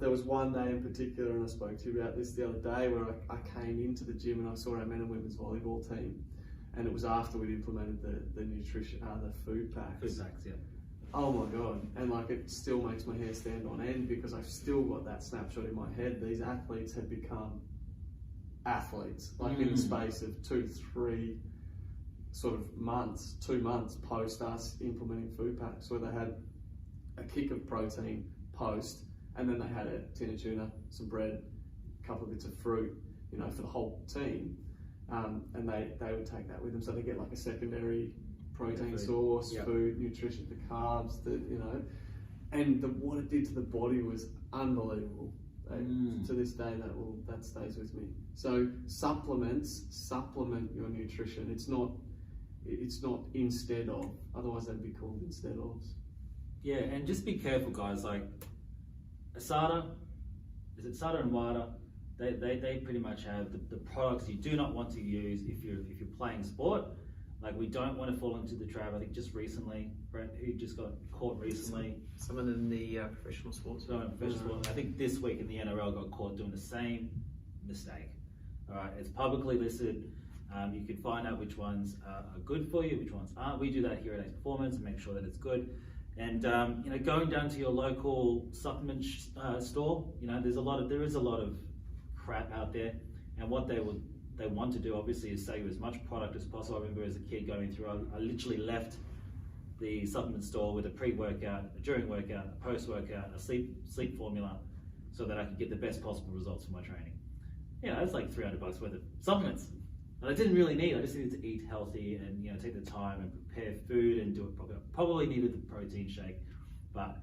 there was one day in particular, and I spoke to you about this the other day, where I came into the gym and I saw our men and women's volleyball team, and it was after we'd implemented the nutrition, the food packs. Food packs, yeah. Oh my God, and like it still makes my hair stand on end, because I've still got that snapshot in my head. These athletes have become athletes, like in the space of 2-3 sort of months, 2 months post us implementing food packs, where they had a kick of protein post, and then they had a tin of tuna, some bread, a couple of bits of fruit, you know, for the whole team, and they would take that with them, so they get like a secondary protein source, food, nutrition, the carbs, you know, and what it did to the body was unbelievable. To this day, that stays with me. So supplement your nutrition. It's not instead of. Otherwise, they'd be called instead ofs. Yeah, and just be careful, guys. Like Asada, is it Asada and WADA? They pretty much have the products you do not want to use if you're playing sport. Like, we don't want to fall into the trap. I think just recently, Brent, who just got caught recently. Someone in the professional sports. I think this week in the NRL got caught doing the same mistake. All right, it's publicly listed. You can find out which ones are good for you, which ones aren't. We do that here at Ace Performance and make sure that it's good. And going down to your local supplement store, there is a lot of crap out there. And what they want to do, obviously, is sell you as much product as possible. I remember as a kid going through, I literally left the supplement store with a pre-workout, a during workout, a post-workout, a sleep formula, so that I could get the best possible results for my training. That's like $300 worth of supplements. And I didn't really need. I just needed to eat healthy and take the time and prepare food and do it properly. I probably needed the protein shake, but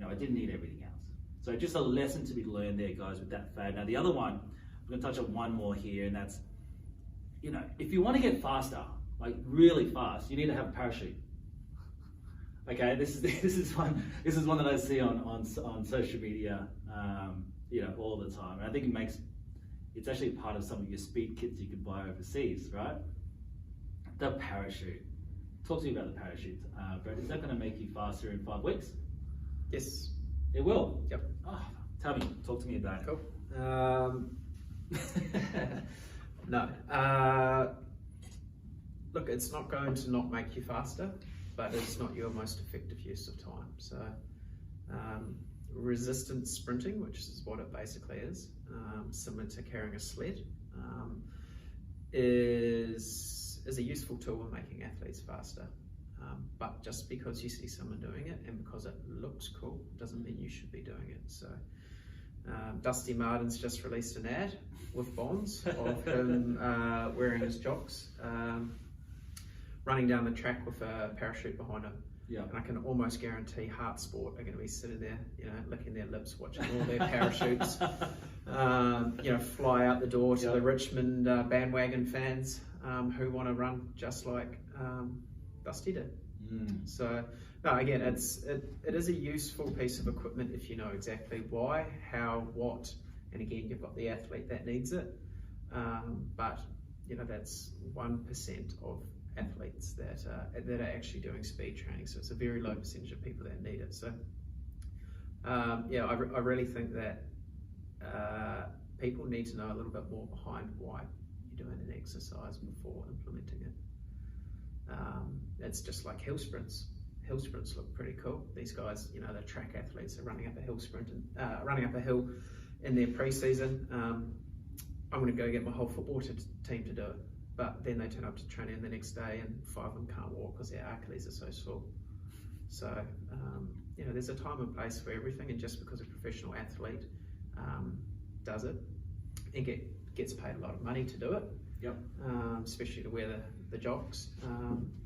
I didn't need everything else. So just a lesson to be learned there, guys, with that fad. Now the other one, I'm going to touch on one more here, and that's if you want to get faster, like really fast, you need to have a parachute. Okay, this is one that I see on social media, all the time. And I think it's actually part of some of your speed kits you could buy overseas, right? The parachute. Talk to me about the parachute, Brett. Is that going to make you faster in 5 weeks? Yes. It will? Yep. Oh, talk to me about it. Cool. No. Look, it's not going to not make you faster, but it's not your most effective use of time. So resistance sprinting, which is what it basically is, similar to carrying a sled, is a useful tool in making athletes faster. But just because you see someone doing it and because it looks cool doesn't mean you should be doing it. So Dusty Martin's just released an ad with Bonds of him wearing his jocks, running down the track with a parachute behind him. Yeah. And I can almost guarantee Heart Sport are going to be sitting there, licking their lips, watching all their parachutes, fly out the door to the Richmond bandwagon fans who want to run just like Dusty did. So, no, again, it is a useful piece of equipment if you know exactly why, how, what, and again, you've got the athlete that needs it. But that's 1% of athletes that are actually doing speed training, so it's a very low percentage of people that need it. So I really think that people need to know a little bit more behind why you're doing an exercise before implementing it. It's just like hill sprints. Hill sprints look pretty cool. These guys, the track athletes are running up a hill sprint and running up a hill in their pre-season. I'm going to go get my whole football team to do it. But then they turn up to training the next day and 5 of them can't walk because their Achilles are so sore. So, there's a time and place for everything, and just because a professional athlete does it and gets paid a lot of money to do it, especially to wear the jocks,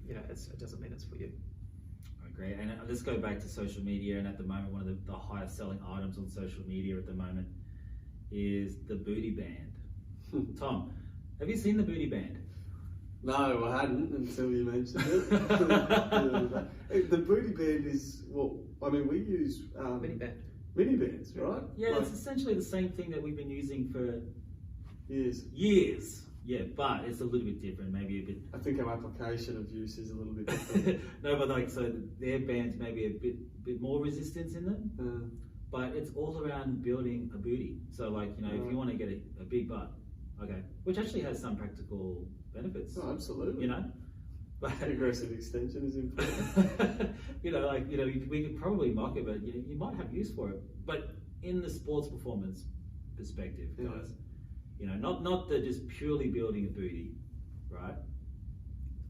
it doesn't mean it's for you. I agree. And let's go back to social media, and at the moment, one of the highest selling items on social media at the moment is the booty band. Tom, have you seen the booty band? No, I hadn't until you mentioned it. The booty band is we use mini bands, right? Yeah, it's essentially the same thing that we've been using for years. Yeah, but it's a little bit different, maybe a bit. I think our application of use is a little bit different. No, but so their bands maybe a bit more resistance in them, but it's all around building a booty. So if you want to get a big butt, okay, which actually has some practical benefits. Oh, absolutely. But aggressive extension is important. we could probably mock it, but you might have use for it. But in the sports performance perspective, guys, not the just purely building a booty, right?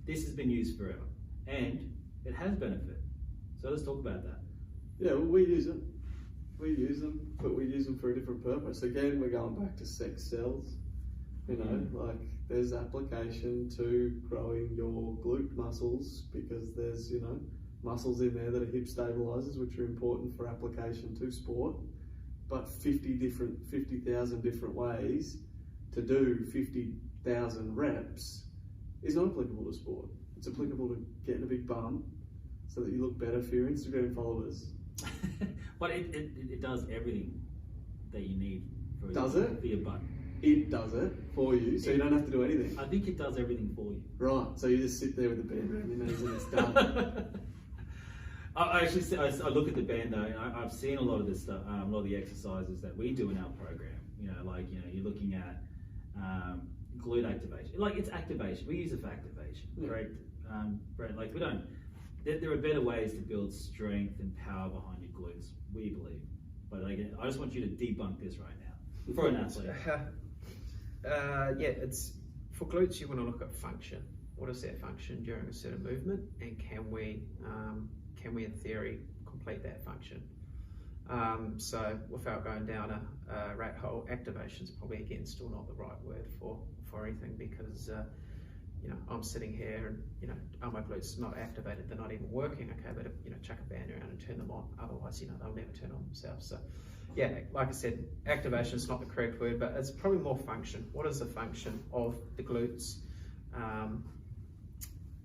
This has been used forever, and it has benefit. So let's talk about that. Yeah, well, we use them. We use them, but we use them for a different purpose. Again, we're going back to sex cells. There's application to growing your glute muscles because there's, muscles in there that are hip stabilizers, which are important for application to sport. but 50,000 different ways to do 50,000 reps is not applicable to sport. It's applicable to getting a big bum so that you look better for your Instagram followers. But it does everything that you need for your butt. It does it for you, so you don't have to do anything. I think it does everything for you. Right, so you just sit there with the band around your knees and it's done. I look at the band though, and I've seen a lot of this stuff, a lot of the exercises that we do in our program. You're looking at glute activation. Like, it's activation. We use it for activation, correct? Brett, like, we don't. There are better ways to build strength and power behind your glutes, we believe. But again, I just want you to debunk this right now for an athlete. It's for glutes. You want to look at function. What is their function during a certain movement, and can we in theory complete that function? So without going down a rat hole, activation is probably again still not the right word for anything, because I'm sitting here and my glutes not activated, they're not even working. Okay, but chuck a band around and turn them on. Otherwise, they'll never turn on themselves. So yeah, like I said, activation is not the correct word, but it's probably more function. What is the function of the glutes?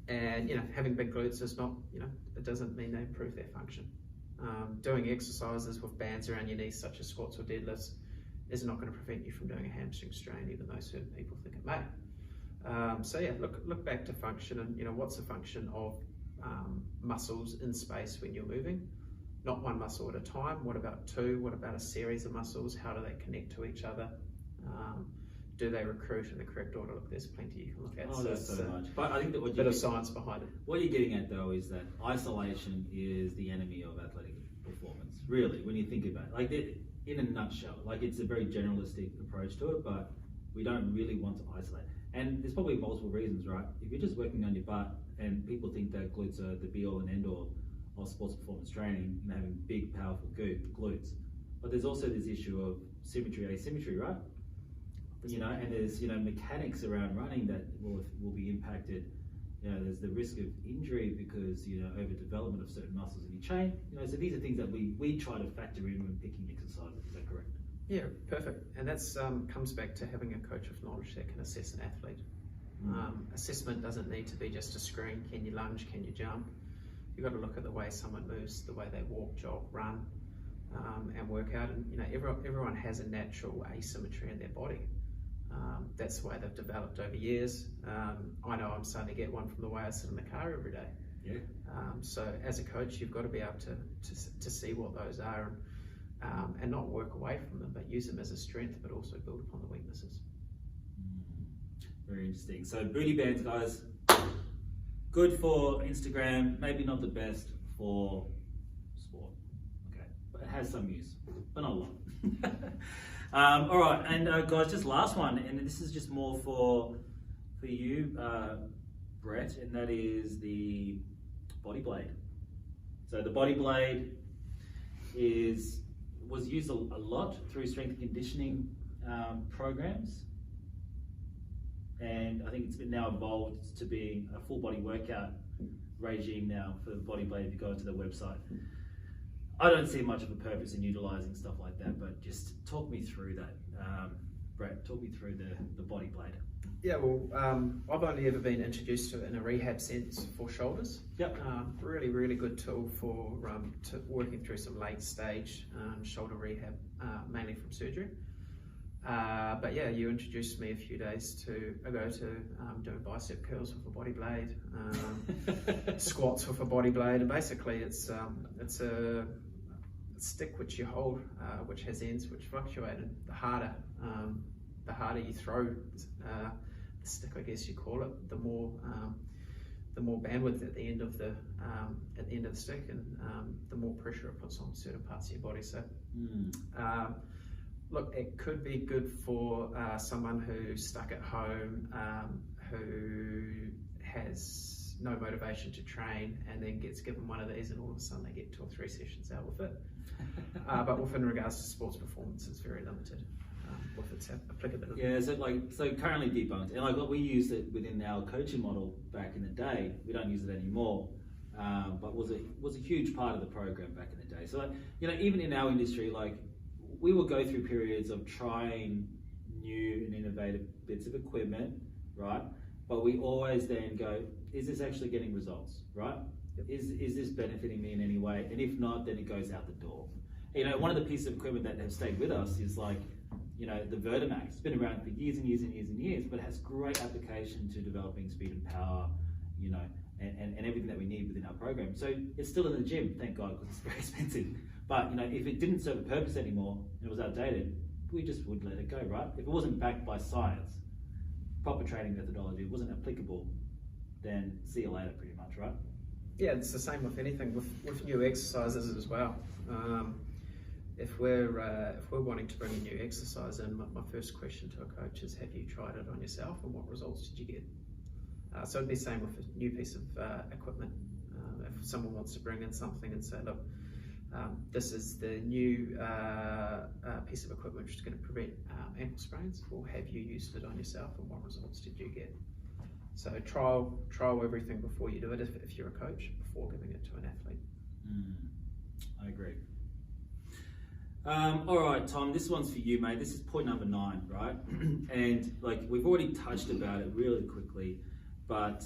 And having big glutes is not, it doesn't mean they improve their function. Doing exercises with bands around your knees, such as squats or deadlifts, is not going to prevent you from doing a hamstring strain, even though certain people think it may. So yeah, look back to function, and what's the function of muscles in space when you're moving? Not one muscle at a time. What about two? What about a series of muscles? How do they connect to each other? Do they recruit in the correct order? Look, there's plenty you can look at. There's so much. But I think that bit of science behind it. What you're getting at though is that isolation is the enemy of athletic performance. Really, when you think about it, like, in a nutshell, like, it's a very generalistic approach to it, but we don't really want to isolate. And there's probably multiple reasons, right? If you're just working on your butt, and people think that glutes are the be-all and end-all of sports performance training and having big, powerful glutes, but there's also this issue of symmetry, asymmetry, right? And there's mechanics around running that will be impacted. There's the risk of injury because overdevelopment of certain muscles in your chain. So these are things that we try to factor in when picking exercises. Is that correct? Yeah, perfect. And that's comes back to having a coach with knowledge that can assess an athlete. Assessment doesn't need to be just a screen. Can you lunge? Can you jump? You've got to look at the way someone moves, the way they walk, jog, run, and work out. And everyone has a natural asymmetry in their body. That's the way they've developed over years. I know I'm starting to get one from the way I sit in the car every day. Yeah. So as a coach, you've got to be able to see what those are, and not work away from them, but use them as a strength, but also build upon the weaknesses. Very interesting. So booty bands, guys, good for Instagram, maybe not the best for sport. Okay, but it has some use, but not a lot. All right, and guys, just last one, and this is just more for you, Brett, and that is the body blade. So the body blade was used a lot through strength and conditioning programs, and I think it's been now evolved to being a full body workout regime now for the body blade. If you go into the website, I don't see much of a purpose in utilising stuff like that, but just talk me through that. Brett, talk me through the body blade. Yeah, well, I've only ever been introduced to it in a rehab sense for shoulders. Yep. Really, really good tool for working through some late stage shoulder rehab, mainly from surgery. But yeah, you introduced me a few days ago to doing bicep curls with a body blade, squats with a body blade, and basically it's a stick which you hold, which has ends which fluctuate, and the harder you throw the stick, I guess you call it, the more bandwidth at the end of the stick, and the more pressure it puts on certain parts of your body. So. Look, it could be good for someone who's stuck at home, who has no motivation to train, and then gets given one of these, and all of a sudden they get 2 or 3 sessions out with it. But within regards to sports performance, it's very limited with its applicability. Yeah, so currently debunked, and like what we used it within our coaching model back in the day. We don't use it anymore, but was a huge part of the program back in the day. So even in our industry, like, we will go through periods of trying new and innovative bits of equipment, right? But we always then go, is this actually getting results, right? Yep. Is this benefiting me in any way? And if not, then it goes out the door. You know, one of the pieces of equipment that have stayed with us is like, you know, the Vertimax. It's been around for years and years and years and years, but it has great application to developing speed and power, you know, and everything that we need within our program. So it's still in the gym, thank God, because it's very expensive. But, you know, if it didn't serve a purpose anymore, and it was outdated, we just would let it go, right? If it wasn't backed by science, proper training methodology, it wasn't applicable, then see you later, pretty much, right? Yeah, it's the same with anything, with new exercises as well. If we're wanting to bring a new exercise in, my first question to a coach is, have you tried it on yourself, and what results did you get? So it'd be the same with a new piece of equipment. If someone wants to bring in something and say, look, this is the new piece of equipment which is going to prevent ankle sprains, or have you used it on yourself, and what results did you get? So trial everything before you do it, if you're a coach, before giving it to an athlete. I agree. All right, Tom, this one's for you, mate. This is point number 9, right? And like we've already touched about it really quickly, but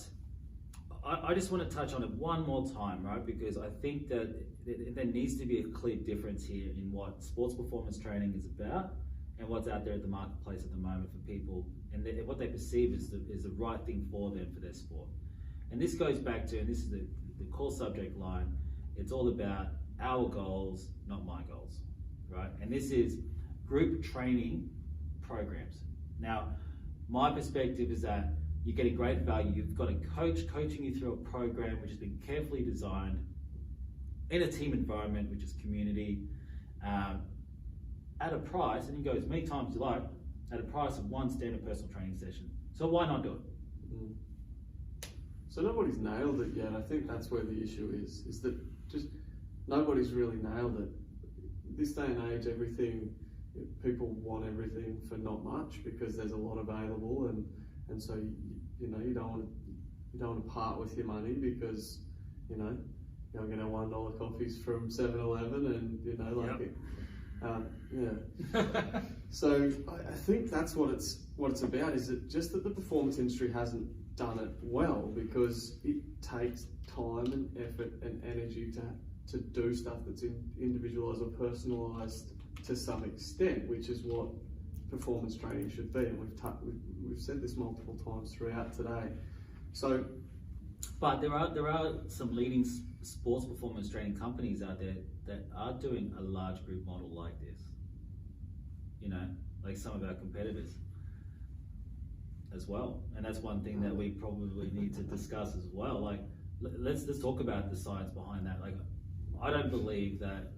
I just want to touch on it one more time, right? Because I think that there needs to be a clear difference here in what sports performance training is about and what's out there at the marketplace at the moment for people, and what they perceive is the right thing for them for their sport. And this goes back to, and this is the core subject line, it's all about our goals, not my goals, right? And this is group training programs. Now, my perspective is that you're getting great value. You've got a coach coaching you through a program which has been carefully designed in a team environment, which is community, at a price, and you go as many times as you like, at a price of one standard personal training session. So why not do it? So nobody's nailed it yet. I think that's where the issue is that just nobody's really nailed it. This day and age, people want everything for not much because there's a lot available, and so you don't want to part with your money because you're going to $1 coffees from 7-Eleven, and So I think that's what it's about. Is it just that the performance industry hasn't done it well because it takes time and effort and energy to do stuff that's individualised or personalised to some extent, which is what performance training should be. And we've said this multiple times throughout today. So, but there are some leading sports performance training companies out there that are doing a large group model like this. You know, like some of our competitors as well. And that's one thing that we probably need to discuss as well. Like, let's talk about the science behind that. Like, I don't believe that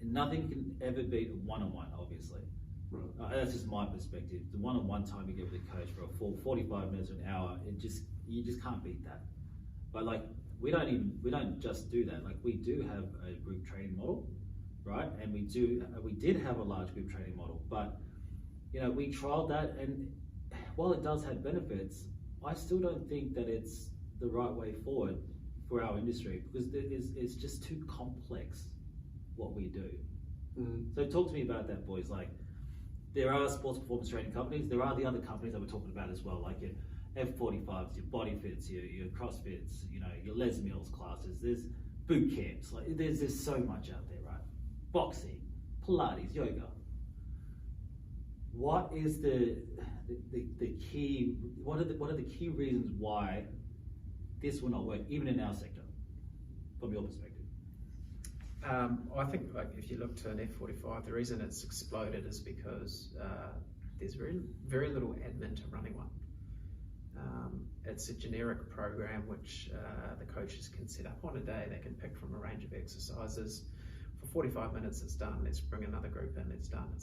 nothing can ever beat one-on-one, obviously. Right. That's just my perspective. The one-on-one time you get with a coach for a full 45 minutes or an hour, you just can't beat that. But like, we don't just do that. Like, we do have a group training model, right? And we did have a large group training model, but we trialed that, and while it does have benefits, I still don't think that it's the right way forward for our industry, because it's just too complex what we do. So talk to me about that, boys. Like, there are sports performance training companies, there are the other companies that we're talking about as well, like your F45s, your BodyFits, your CrossFits, your Les Mills classes, there's boot camps, like there's so much out there, right? Boxing, Pilates, yoga. What is the key, what are the key reasons why this will not work, even in our sector, from your perspective? I think, like, if you look to an F45, the reason it's exploded is because there's very little admin to running one. It's a generic program which the coaches can set up on a day. They can pick from a range of exercises. For 45 minutes, it's done. Let's bring another group in. It's done.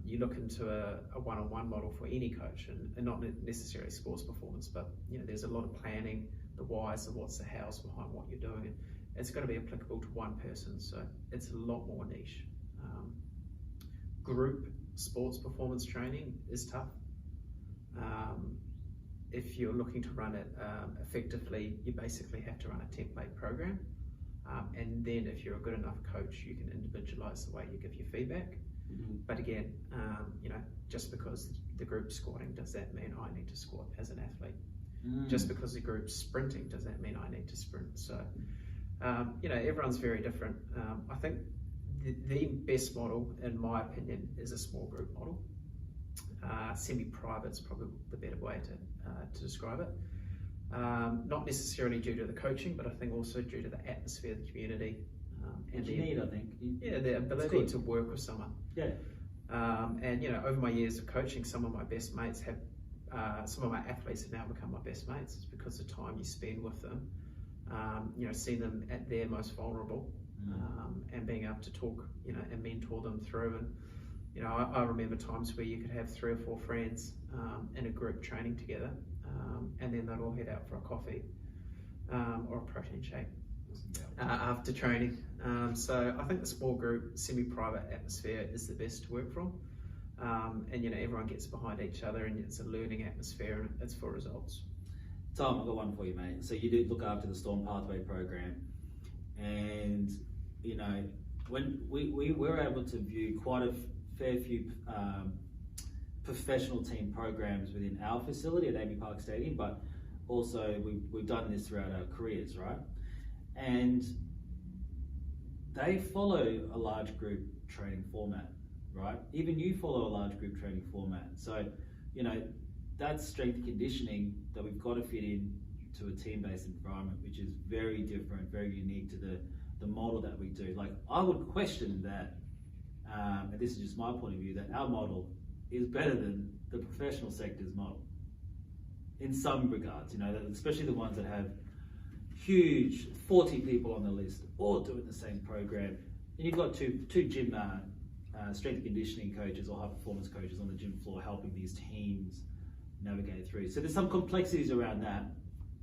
You look into a one-on-one model for any coach, and not necessarily sports performance, but there's a lot of planning, the whys, the what's, the hows behind what you're doing. And it's going to be applicable to one person, so it's a lot more niche. Group sports performance training is tough. If you're looking to run it effectively, you basically have to run a template program. and then if you're a good enough coach, you can individualise the way you give your feedback. But again, just because the group's squatting, does that mean I need to squat as an athlete? Just because the group's sprinting, does that mean I need to sprint? So, everyone's very different. I think the best model, in my opinion, is a small group model. Semi-private's probably the better way to describe it. Not necessarily due to the coaching, but I think also due to the atmosphere, the community, and the ability to work with someone. Yeah. And over my years of coaching, some of my best mates have, some of my athletes have now become my best mates. It's because the time you spend with them, seeing them at their most vulnerable, and being able to talk, and mentor them through. And I remember times where you could have 3 or 4 friends in a group training together, and then they'd all head out for a coffee or a protein shake after training. So I think the small group, semi-private atmosphere is the best to work from. And everyone gets behind each other, and it's a learning atmosphere, and it's for results. Tom, I've got one for you, mate. So you do look after the Storm Pathway program, and when we were able to view quite a fair few professional team programs within our facility at Amy Park Stadium, but also we've done this throughout our careers, right? And they follow a large group training format, right? Even you follow a large group training format. So, that's strength and conditioning that we've got to fit in to a team-based environment, which is very different, very unique to the model that we do. Like, I would question that, and this is just my point of view, that our model is better than the professional sector's model in some regards, especially the ones that have huge 40 people on the list, all doing the same program. And you've got two gym strength and conditioning coaches or high performance coaches on the gym floor helping these teams navigate through. So there's some complexities around that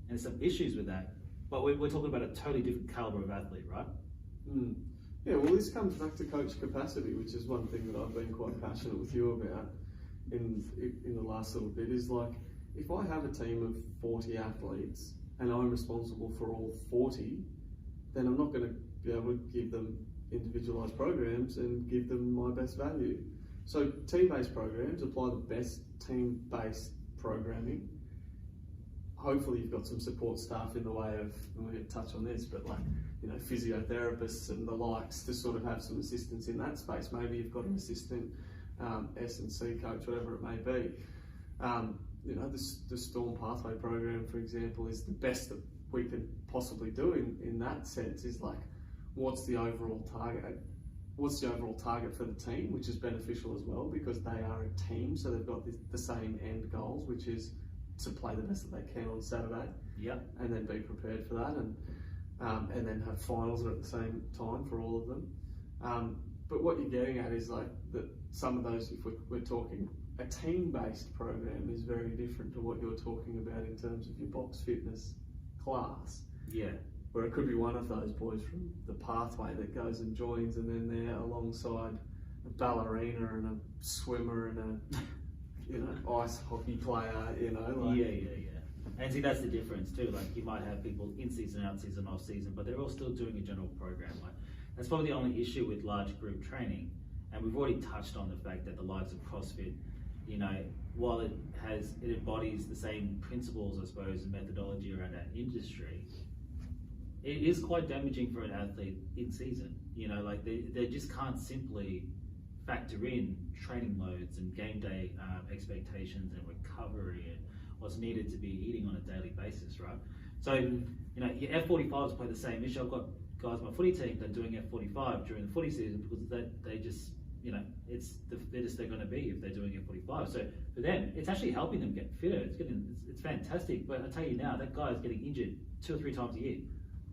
and some issues with that, but we're talking about a totally different caliber of athlete, right? Yeah, well, this comes back to coach capacity, which is one thing that I've been quite passionate with you about in the last little bit, is like, if I have a team of 40 athletes and I'm responsible for all 40, then I'm not going to be able to give them individualised programs and give them my best value. So team-based programs apply the best team-based programming. Hopefully you've got some support staff in the way of, and we're going to touch on this, but physiotherapists and the likes to sort of have some assistance in that space. Maybe you've got an assistant S&C coach, whatever it may be. The Storm Pathway program, for example, is the best that we can possibly do in that sense. Is like, what's the overall target? What's the overall target for the team, which is beneficial as well because they are a team, so they've got the same end goals, which is to play the best that they can on Saturday. Yeah. And then be prepared for that, and then have finals at the same time for all of them. But what you're getting at is like that some of those, if we're talking a team-based program, is very different to what you're talking about in terms of your box fitness class. Yeah. Where it could be one of those boys from the pathway that goes and joins, and then they're alongside a ballerina and a swimmer and a ice hockey player. And see, that's the difference too. Like, you might have people in season, out season, off season, but they're all still doing a general program. Like, that's probably the only issue with large group training. And we've already touched on the fact that the likes of CrossFit, while it embodies the same principles, I suppose, and methodology around our industry, it is quite damaging for an athlete in season. They just can't simply factor in training loads and game day expectations and recovery and what's needed to be eating on a daily basis, right? So, your F45s play the same issue. I've got guys on my footy team that are doing F45 during the footy season because they just, they're going to be if they're doing F45. So for them, it's actually helping them get fitter. It's fantastic. But I tell you now, that guy is getting injured 2 or 3 times a year.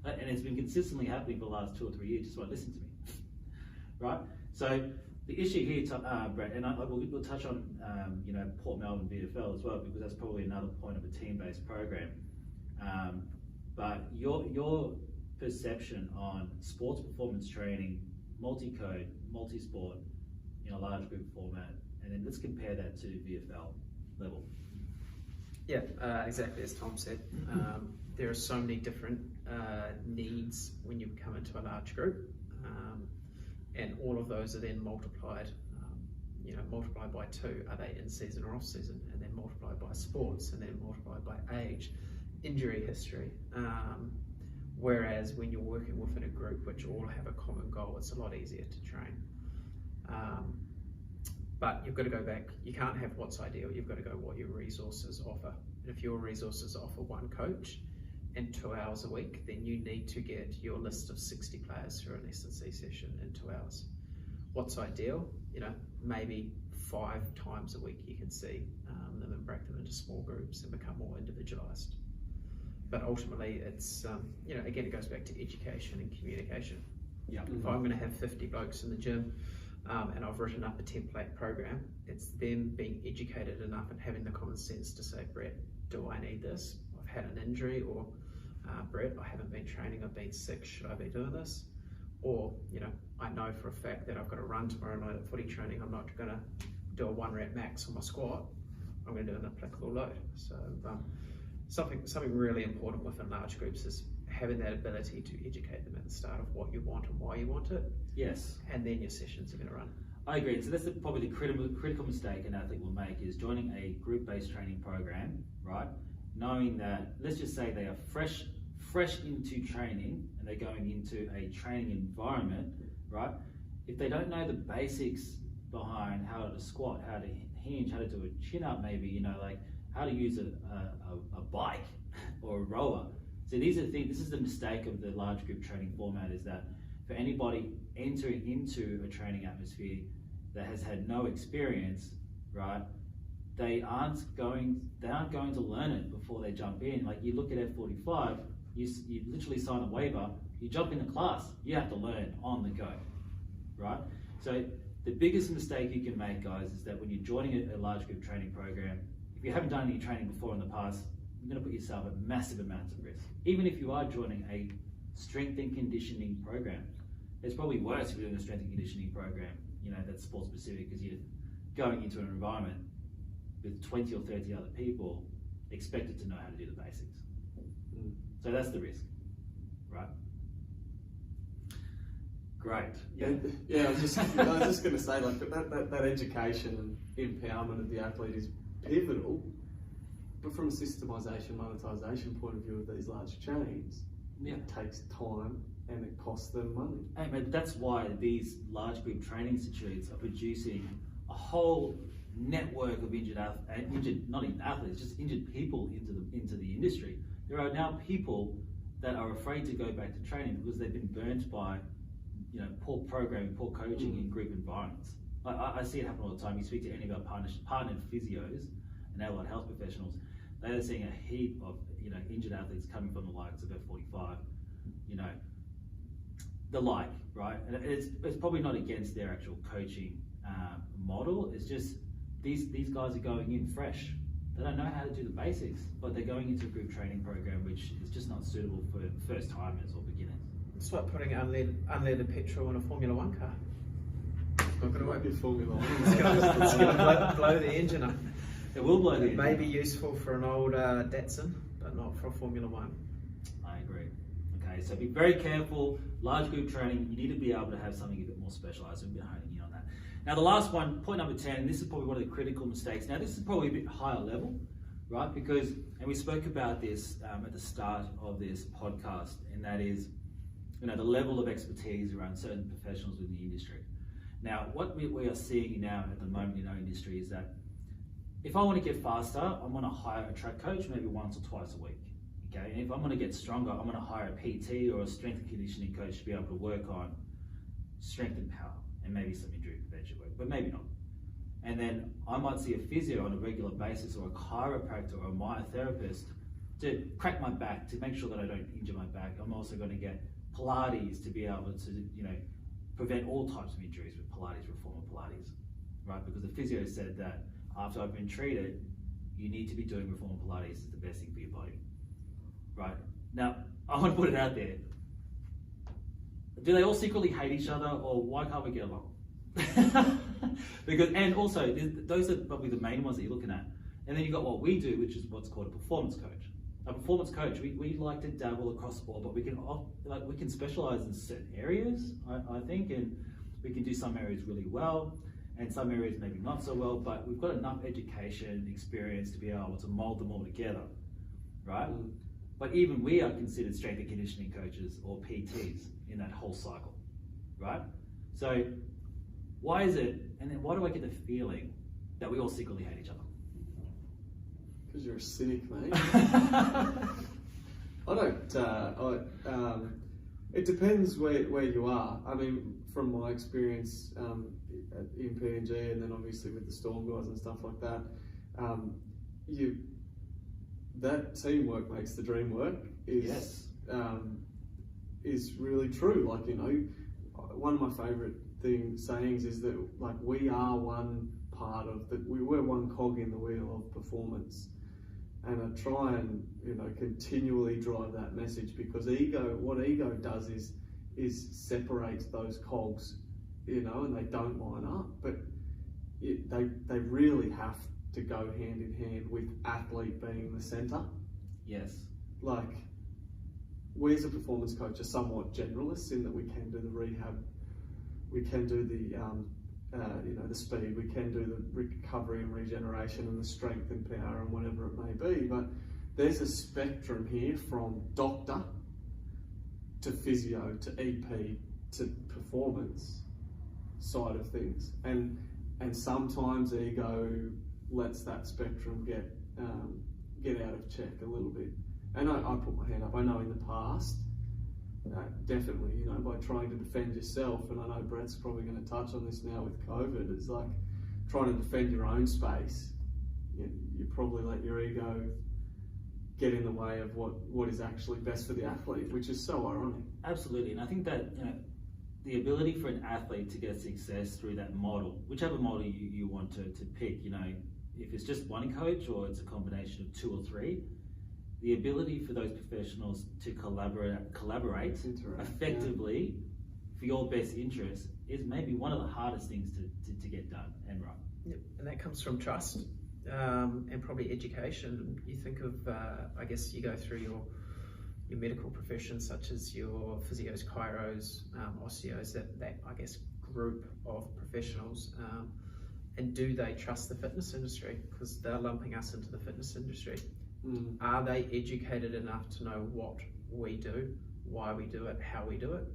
And it's been consistently happening for the last 2 or 3 years, just by listening to me, right? So the issue here, Brett, and we'll touch on, Port Melbourne VFL as well, because that's probably another point of a team-based program. But your perception on sports performance training, multi-code, multi-sport, in a large group format, and then let's compare that to VFL level. Yeah, exactly as Tom said. there are so many different needs when you come into a large group, and all of those are then multiplied. Multiplied by 2. Are they in season or off season? And then multiplied by sports, and then multiplied by age, injury history. Whereas when you're working within a group which all have a common goal, it's a lot easier to train. But you've got to go back. You can't have what's ideal. You've got to go what your resources offer. And if your resources offer one coach and 2 hours a week, then you need to get your list of 60 players through an S&C session in 2 hours. What's ideal? Maybe 5 times a week you can see them and break them into small groups and become more individualized. But ultimately, it's again, it goes back to education and communication. Yeah. If I'm going to have 50 blokes in the gym and I've written up a template program, it's them being educated enough and having the common sense to say, Brett, do I need this? I've had an injury, or Brett, I haven't been training, I've been sick, should I be doing this? Or, I know for a fact that I've got to run tomorrow night at footy training, I'm not going to do a 1 rep max on my squat, I'm going to do an applicable load. So something really important within large groups is having that ability to educate them at the start of what you want and why you want it. Yes. And then your sessions are going to run. I agree. So that's probably the critical mistake an athlete will make, is joining a group-based training program, right? Knowing that, let's just say they are fresh into training and they're going into a training environment, right? If they don't know the basics behind how to squat, how to hinge, how to do a chin-up maybe, like how to use a bike or a rower. So these are things, this is the mistake of the large group training format, is that for anybody entering into a training atmosphere that has had no experience, right, they aren't going to learn it before they jump in. Like, you look at F45, you literally sign a waiver, you jump into class, you have to learn on the go, right? So the biggest mistake you can make, guys, is that when you're joining a large group training program, if you haven't done any training before in the past, you're going to put yourself at massive amounts of risk. Even if you are joining a strength and conditioning program, it's probably worse if you're doing a strength and conditioning program, that's sports specific, because you're going into an environment with 20 or 30 other people expected to know how to do the basics. So that's the risk, right? Great. Yeah. I was just going to say, like, that education and empowerment of the athlete is pivotal. But from a systemization, monetization point of view of these large chains, it takes time and it costs them money. Hey, but that's why these large group training institutes are producing a whole network of injured not even athletes, just injured people into the industry. There are now people that are afraid to go back to training because they've been burnt by, poor programming, poor coaching in group environments. I see it happen all the time. You speak to any of our partnered physios and allied health professionals, they are seeing a heap of injured athletes coming from the likes of F45, the like, right? And it's probably not against their actual coaching model. It's just these guys are going in fresh. They don't know how to do the basics, but they're going into a group training program which is just not suitable for first timers or beginners. It's like putting unleaded petrol in a Formula 1 car. It's not going to work. Formula 1. It's going to blow the engine up. It will blow the engine. It may be useful for an old Datsun, but not for a Formula 1. I agree. Okay, so be very careful. Large group training, you need to be able to have something a bit more specialised. We've been honing in on that. Now the last one, point number 10, and this is probably one of the critical mistakes. Now this is probably a bit higher level, right? Because, and we spoke about this at the start of this podcast, and that is, the level of expertise around certain professionals within the industry. Now, what we are seeing now at the moment in our industry is that if I want to get faster, I'm going to hire a track coach maybe once or twice a week. Okay, and if I'm going to get stronger, I'm going to hire a PT or a strength and conditioning coach to be able to work on strength and power and maybe some injury prevention work, but maybe not. And then I might see a physio on a regular basis, or a chiropractor or a myotherapist to crack my back, to make sure that I don't injure my back. I'm also going to get Pilates to be able to, prevent all types of injuries with Pilates, reformer Pilates, right? Because the physio said that after I've been treated, you need to be doing reformer Pilates. It's the best thing for your body, right? Now, I want to put it out there. Do they all secretly hate each other, or why can't we get along? And also, those are probably the main ones that you're looking at. And then you've got what we do, which is what's called a performance coach. a performance coach, we like to dabble across the board, but we can specialize in certain areas, I think, and we can do some areas really well and some areas maybe not so well, but we've got enough education experience to be able to mold them all together, right? But even we are considered strength and conditioning coaches or PTs in that whole cycle, right? So why is it, and then why do I get the feeling that we all secretly hate each other? Because you're a cynic, mate. I don't. It depends where you are. I mean, from my experience in PNG, and then obviously with the Storm guys and stuff like that, that teamwork makes the dream work. Is really true. Like, you know, one of my favourite sayings is that, like, we are one part of we're one cog in the wheel of performance. And I try and, you know, continually drive that message, because what ego does is separate those cogs, you know, and they don't line up. But they really have to go hand in hand with athlete being the centre. Yes. Like, we as a performance coach are somewhat generalists in that we can do the rehab, we can do the you know, the speed, we can do the recovery and regeneration and the strength and power and whatever it may be, but there's a spectrum here from doctor to physio to EP to performance side of things, and sometimes ego lets that spectrum get out of check a little bit. And I put my hand up, I know in the past, definitely, you know, by trying to defend yourself, and I know Brett's probably going to touch on this now with COVID, it's like trying to defend your own space. You probably let your ego get in the way of what is actually best for the athlete, which is so ironic. Absolutely, and I think that, you know, the ability for an athlete to get success through that model, whichever model you want to pick, you know, if it's just one coach or it's a combination of two or three, the ability for those professionals to collaborate effectively for your best interest is maybe one of the hardest things to get done and run. Yep. And that comes from trust and probably education. You think of, I guess you go through your medical profession, such as your physios, chiros, osteos, that I guess group of professionals, and do they trust the fitness industry? Because they're lumping us into the fitness industry. Are they educated enough to know what we do, why we do it, how we do it?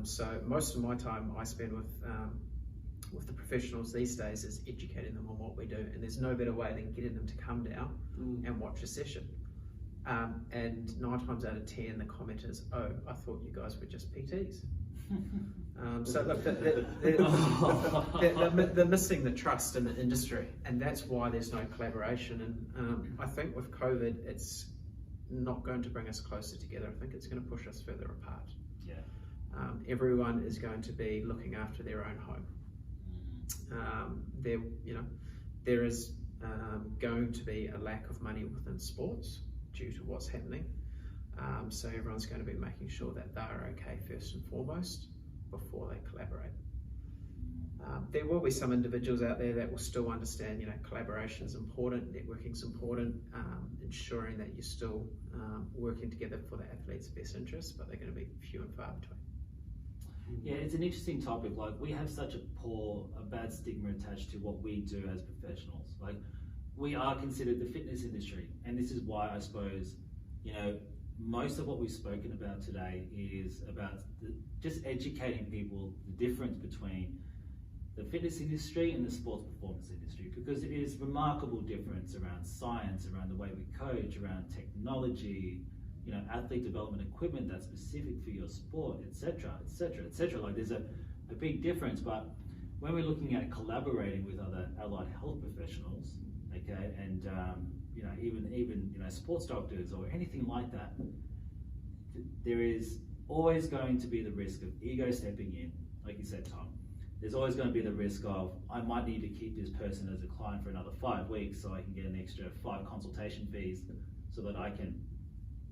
So most of my time I spend with the professionals these days is educating them on what we do, and there's no better way than getting them to come down and watch a session. And 9 times out of 10 the comment is, "Oh, I thought you guys were just PTs." So look, they're missing the trust in the industry, and that's why there's no collaboration. And I think with COVID, it's not going to bring us closer together. I think it's going to push us further apart. Yeah. Everyone is going to be looking after their own home. There is going to be a lack of money within sports due to what's happening. So everyone's going to be making sure that they're okay first and foremost before they collaborate. There will be some individuals out there that will still understand, you know, collaboration is important, networking is important, ensuring that you're still working together for the athlete's best interests, but they're going to be few and far between. Yeah, it's an interesting topic. Like, we have such a bad stigma attached to what we do as professionals. Like, we are considered the fitness industry, and this is why I suppose, you know, most of what we've spoken about today is about just educating people the difference between the fitness industry and the sports performance industry, because it is remarkable difference around science, around the way we coach, around technology, you know, athlete development equipment that's specific for your sport, etc., etc., etc. Like, there's a big difference. But when we're looking at collaborating with other allied health professionals, okay, and you know, even you know, sports doctors or anything like that, there is always going to be the risk of ego stepping in, like you said, Tom. There's always going to be the risk of, I might need to keep this person as a client for another 5 weeks so I can get an extra 5 consultation fees so that I can,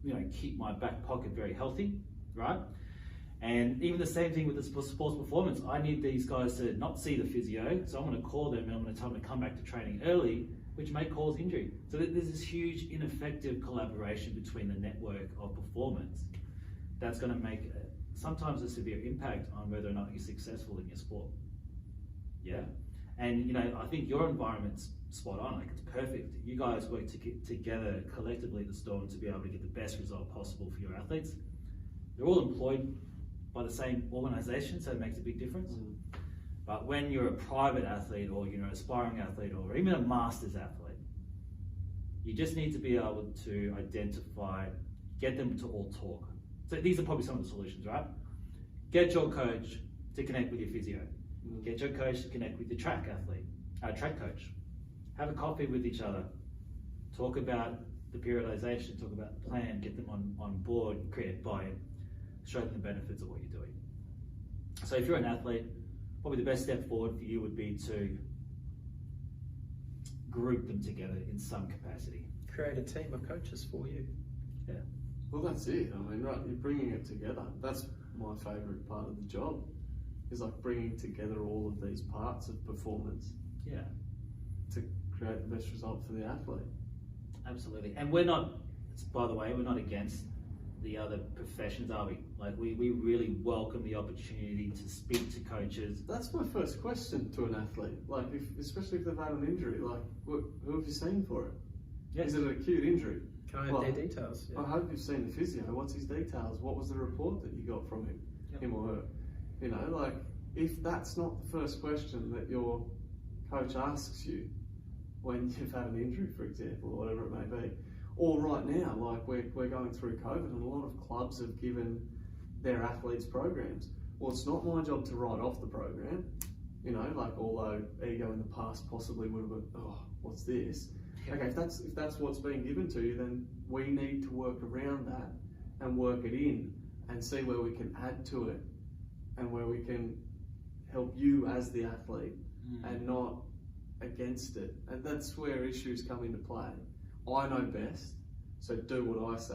you know, keep my back pocket very healthy, right? And even the same thing with the sports performance. I need these guys to not see the physio, so I'm going to call them and I'm going to tell them to come back to training early which may cause injury. So there's this huge ineffective collaboration between the network of performance that's going to make sometimes a severe impact on whether or not you're successful in your sport. Yeah, and you know, I think your environment's spot on. Like, it's perfect. You guys work together collectively at the Storm to be able to get the best result possible for your athletes. They're all employed by the same organisation, so it makes a big difference. But when you're a private athlete, or you're an aspiring athlete, or even a masters athlete, you just need to be able to identify, get them to all talk. So these are probably some of the solutions, right? Get your coach to connect with your physio. Get your coach to connect with your track coach. Have a coffee with each other. Talk about the periodization, talk about the plan, get them on board, create buy-in, show them the benefits of what you're doing. So if you're an athlete, probably the best step forward for you would be to group them together in some capacity. Create a team of coaches for you. Yeah. Well, that's it. I mean, right, you're bringing it together. That's my favourite part of the job, is like bringing together all of these parts of performance. Yeah. To create the best result for the athlete. Absolutely. And we're not, by the way, we're not against the other professions, are we? Like, we really welcome the opportunity to speak to coaches. That's my first question to an athlete. Like, especially if they've had an injury, like, who have you seen for it? Yeah. Is it an acute injury? Can I have their details? Yeah. I hope you've seen the physio. What's his details? What was the report that you got from him, him or her? You know, like, if that's not the first question that your coach asks you when you've had an injury, for example, or whatever it may be, or right now, like we're going through COVID, and a lot of clubs have given their athletes programs. Well, it's not my job to write off the program, you know, like, although ego in the past possibly would have been, oh, what's this? Okay, if that's what's being given to you, then we need to work around that and work it in and see where we can add to it and where we can help you as the athlete and not against it. And that's where issues come into play. I know best, so do what I say.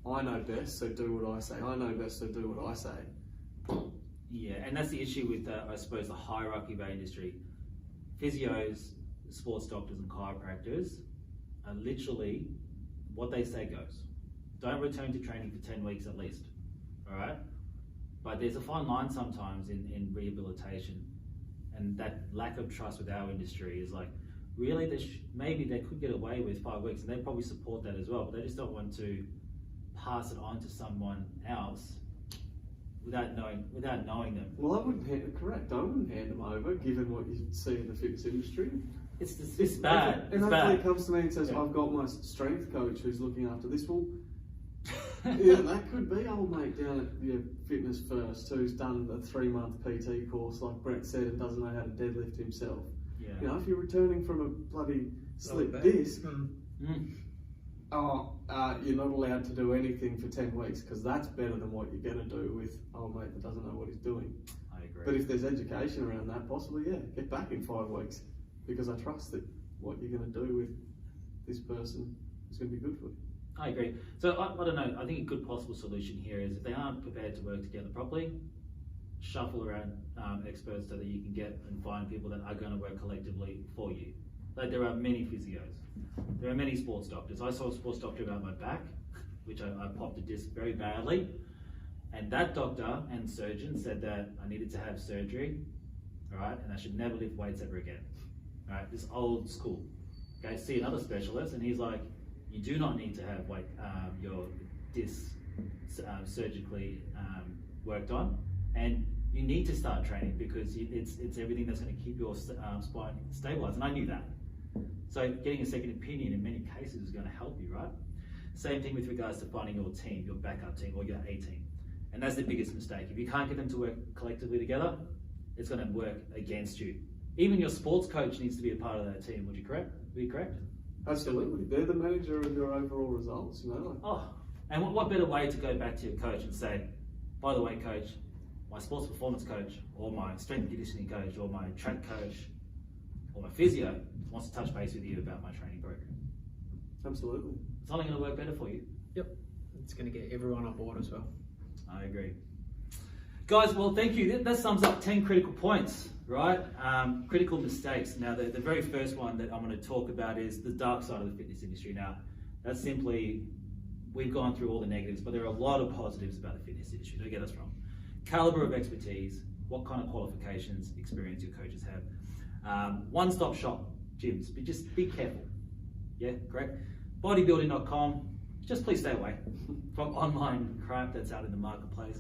I know best, so do what I say. I know best, so do what I say. Yeah, and that's the issue with, I suppose, the hierarchy of our industry. Physios, sports doctors and chiropractors are literally what they say goes. Don't return to training for 10 weeks at least, all right? But there's a fine line sometimes in rehabilitation, and that lack of trust with our industry is like, really, maybe they could get away with 5 weeks, and they probably support that as well, but they just don't want to pass it on to someone else without knowing them. Well, I wouldn't hand them over, given what you see in the fitness industry. It's bad. If an athlete comes to me and says, I've got my strength coach who's looking after this, well, yeah, that could be old mate down at your Fitness First who's done a 3-month PT course, like Brett said, and doesn't know how to deadlift himself. Yeah. You know, if you're returning from a bloody slipped disc, you're not allowed to do anything for 10 weeks because that's better than what you're going to do with old mate that doesn't know what he's doing. I agree. But if there's education around that, possibly, yeah, get back in 5 weeks because I trust that what you're going to do with this person is going to be good for you. I agree. So I don't know, I think a good possible solution here is if they aren't prepared to work together properly, shuffle around experts so that you can get and find people that are going to work collectively for you. Like, there are many physios, there are many sports doctors. I saw a sports doctor about my back, which I popped a disc very badly, and that doctor and surgeon said that I needed to have surgery, all right, and I should never lift weights ever again. All right, this old school. Okay, see another specialist, and he's like, you do not need to have your disc surgically worked on, and you need to start training because it's everything that's going to keep your spine stabilized. And I knew that. So getting a second opinion in many cases is going to help you, right? Same thing with regards to finding your team, your backup team, or your A team. And that's the biggest mistake. If you can't get them to work collectively together, it's going to work against you. Even your sports coach needs to be a part of that team. Would you be correct? Absolutely. They're the manager of your overall results, you know. Like. Oh, and what better way to go back to your coach and say, by the way, coach, my sports performance coach, or my strength and conditioning coach, or my track coach, or my physio wants to touch base with you about my training program. Absolutely. It's only going to work better for you. Yep. It's going to get everyone on board as well. I agree. Guys, well, thank you. That sums up 10 critical points, right? Critical mistakes. Now, the very first one that I'm going to talk about is the dark side of the fitness industry. Now, that's simply, we've gone through all the negatives, but there are a lot of positives about the fitness industry. Don't get us wrong. Calibre of expertise, what kind of qualifications, experience your coaches have. One-stop shop gyms, but just be careful. Yeah, great. Bodybuilding.com, just please stay away from online crap that's out in the marketplace.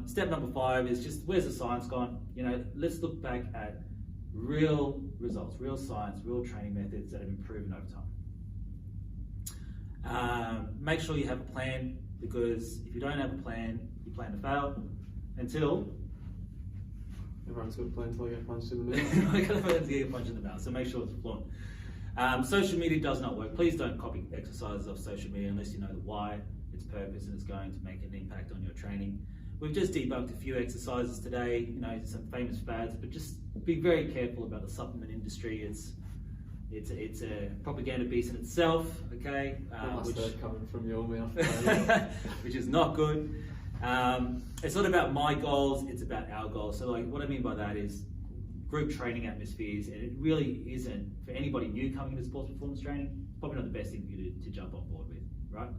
Step number 5 is just, where's the science gone? You know, let's look back at real results, real science, real training methods that have been proven over time. Make sure you have a plan, because if you don't have a plan, you plan to fail until Everyone's got a plan until they get punched in the mouth. I got a plan to get punched in the mouth, so make sure it's fluent. Social media does not work. Please don't copy exercises off social media unless you know the why, its purpose, and it's going to make an impact on your training. We've just debunked a few exercises today, you know, some famous fads, but just be very careful about the supplement industry. It's a propaganda beast in itself, okay? Which coming from your mouth, which is not good. It's not about my goals, it's about our goals. So like, what I mean by that is group training atmospheres, and it really isn't, for anybody new coming into sports performance training, probably not the best thing for you to jump on board with, right?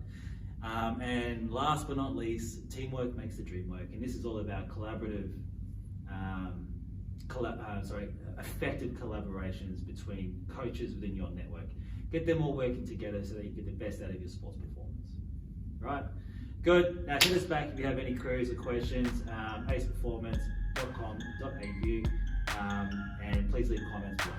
And last but not least, teamwork makes the dream work, and this is all about collaborative, effective collaborations between coaches within your network. Get them all working together so that you get the best out of your sports performance, right? Good. Now hit us back if you have any queries or questions, aceperformance.com.au, and please leave comments below.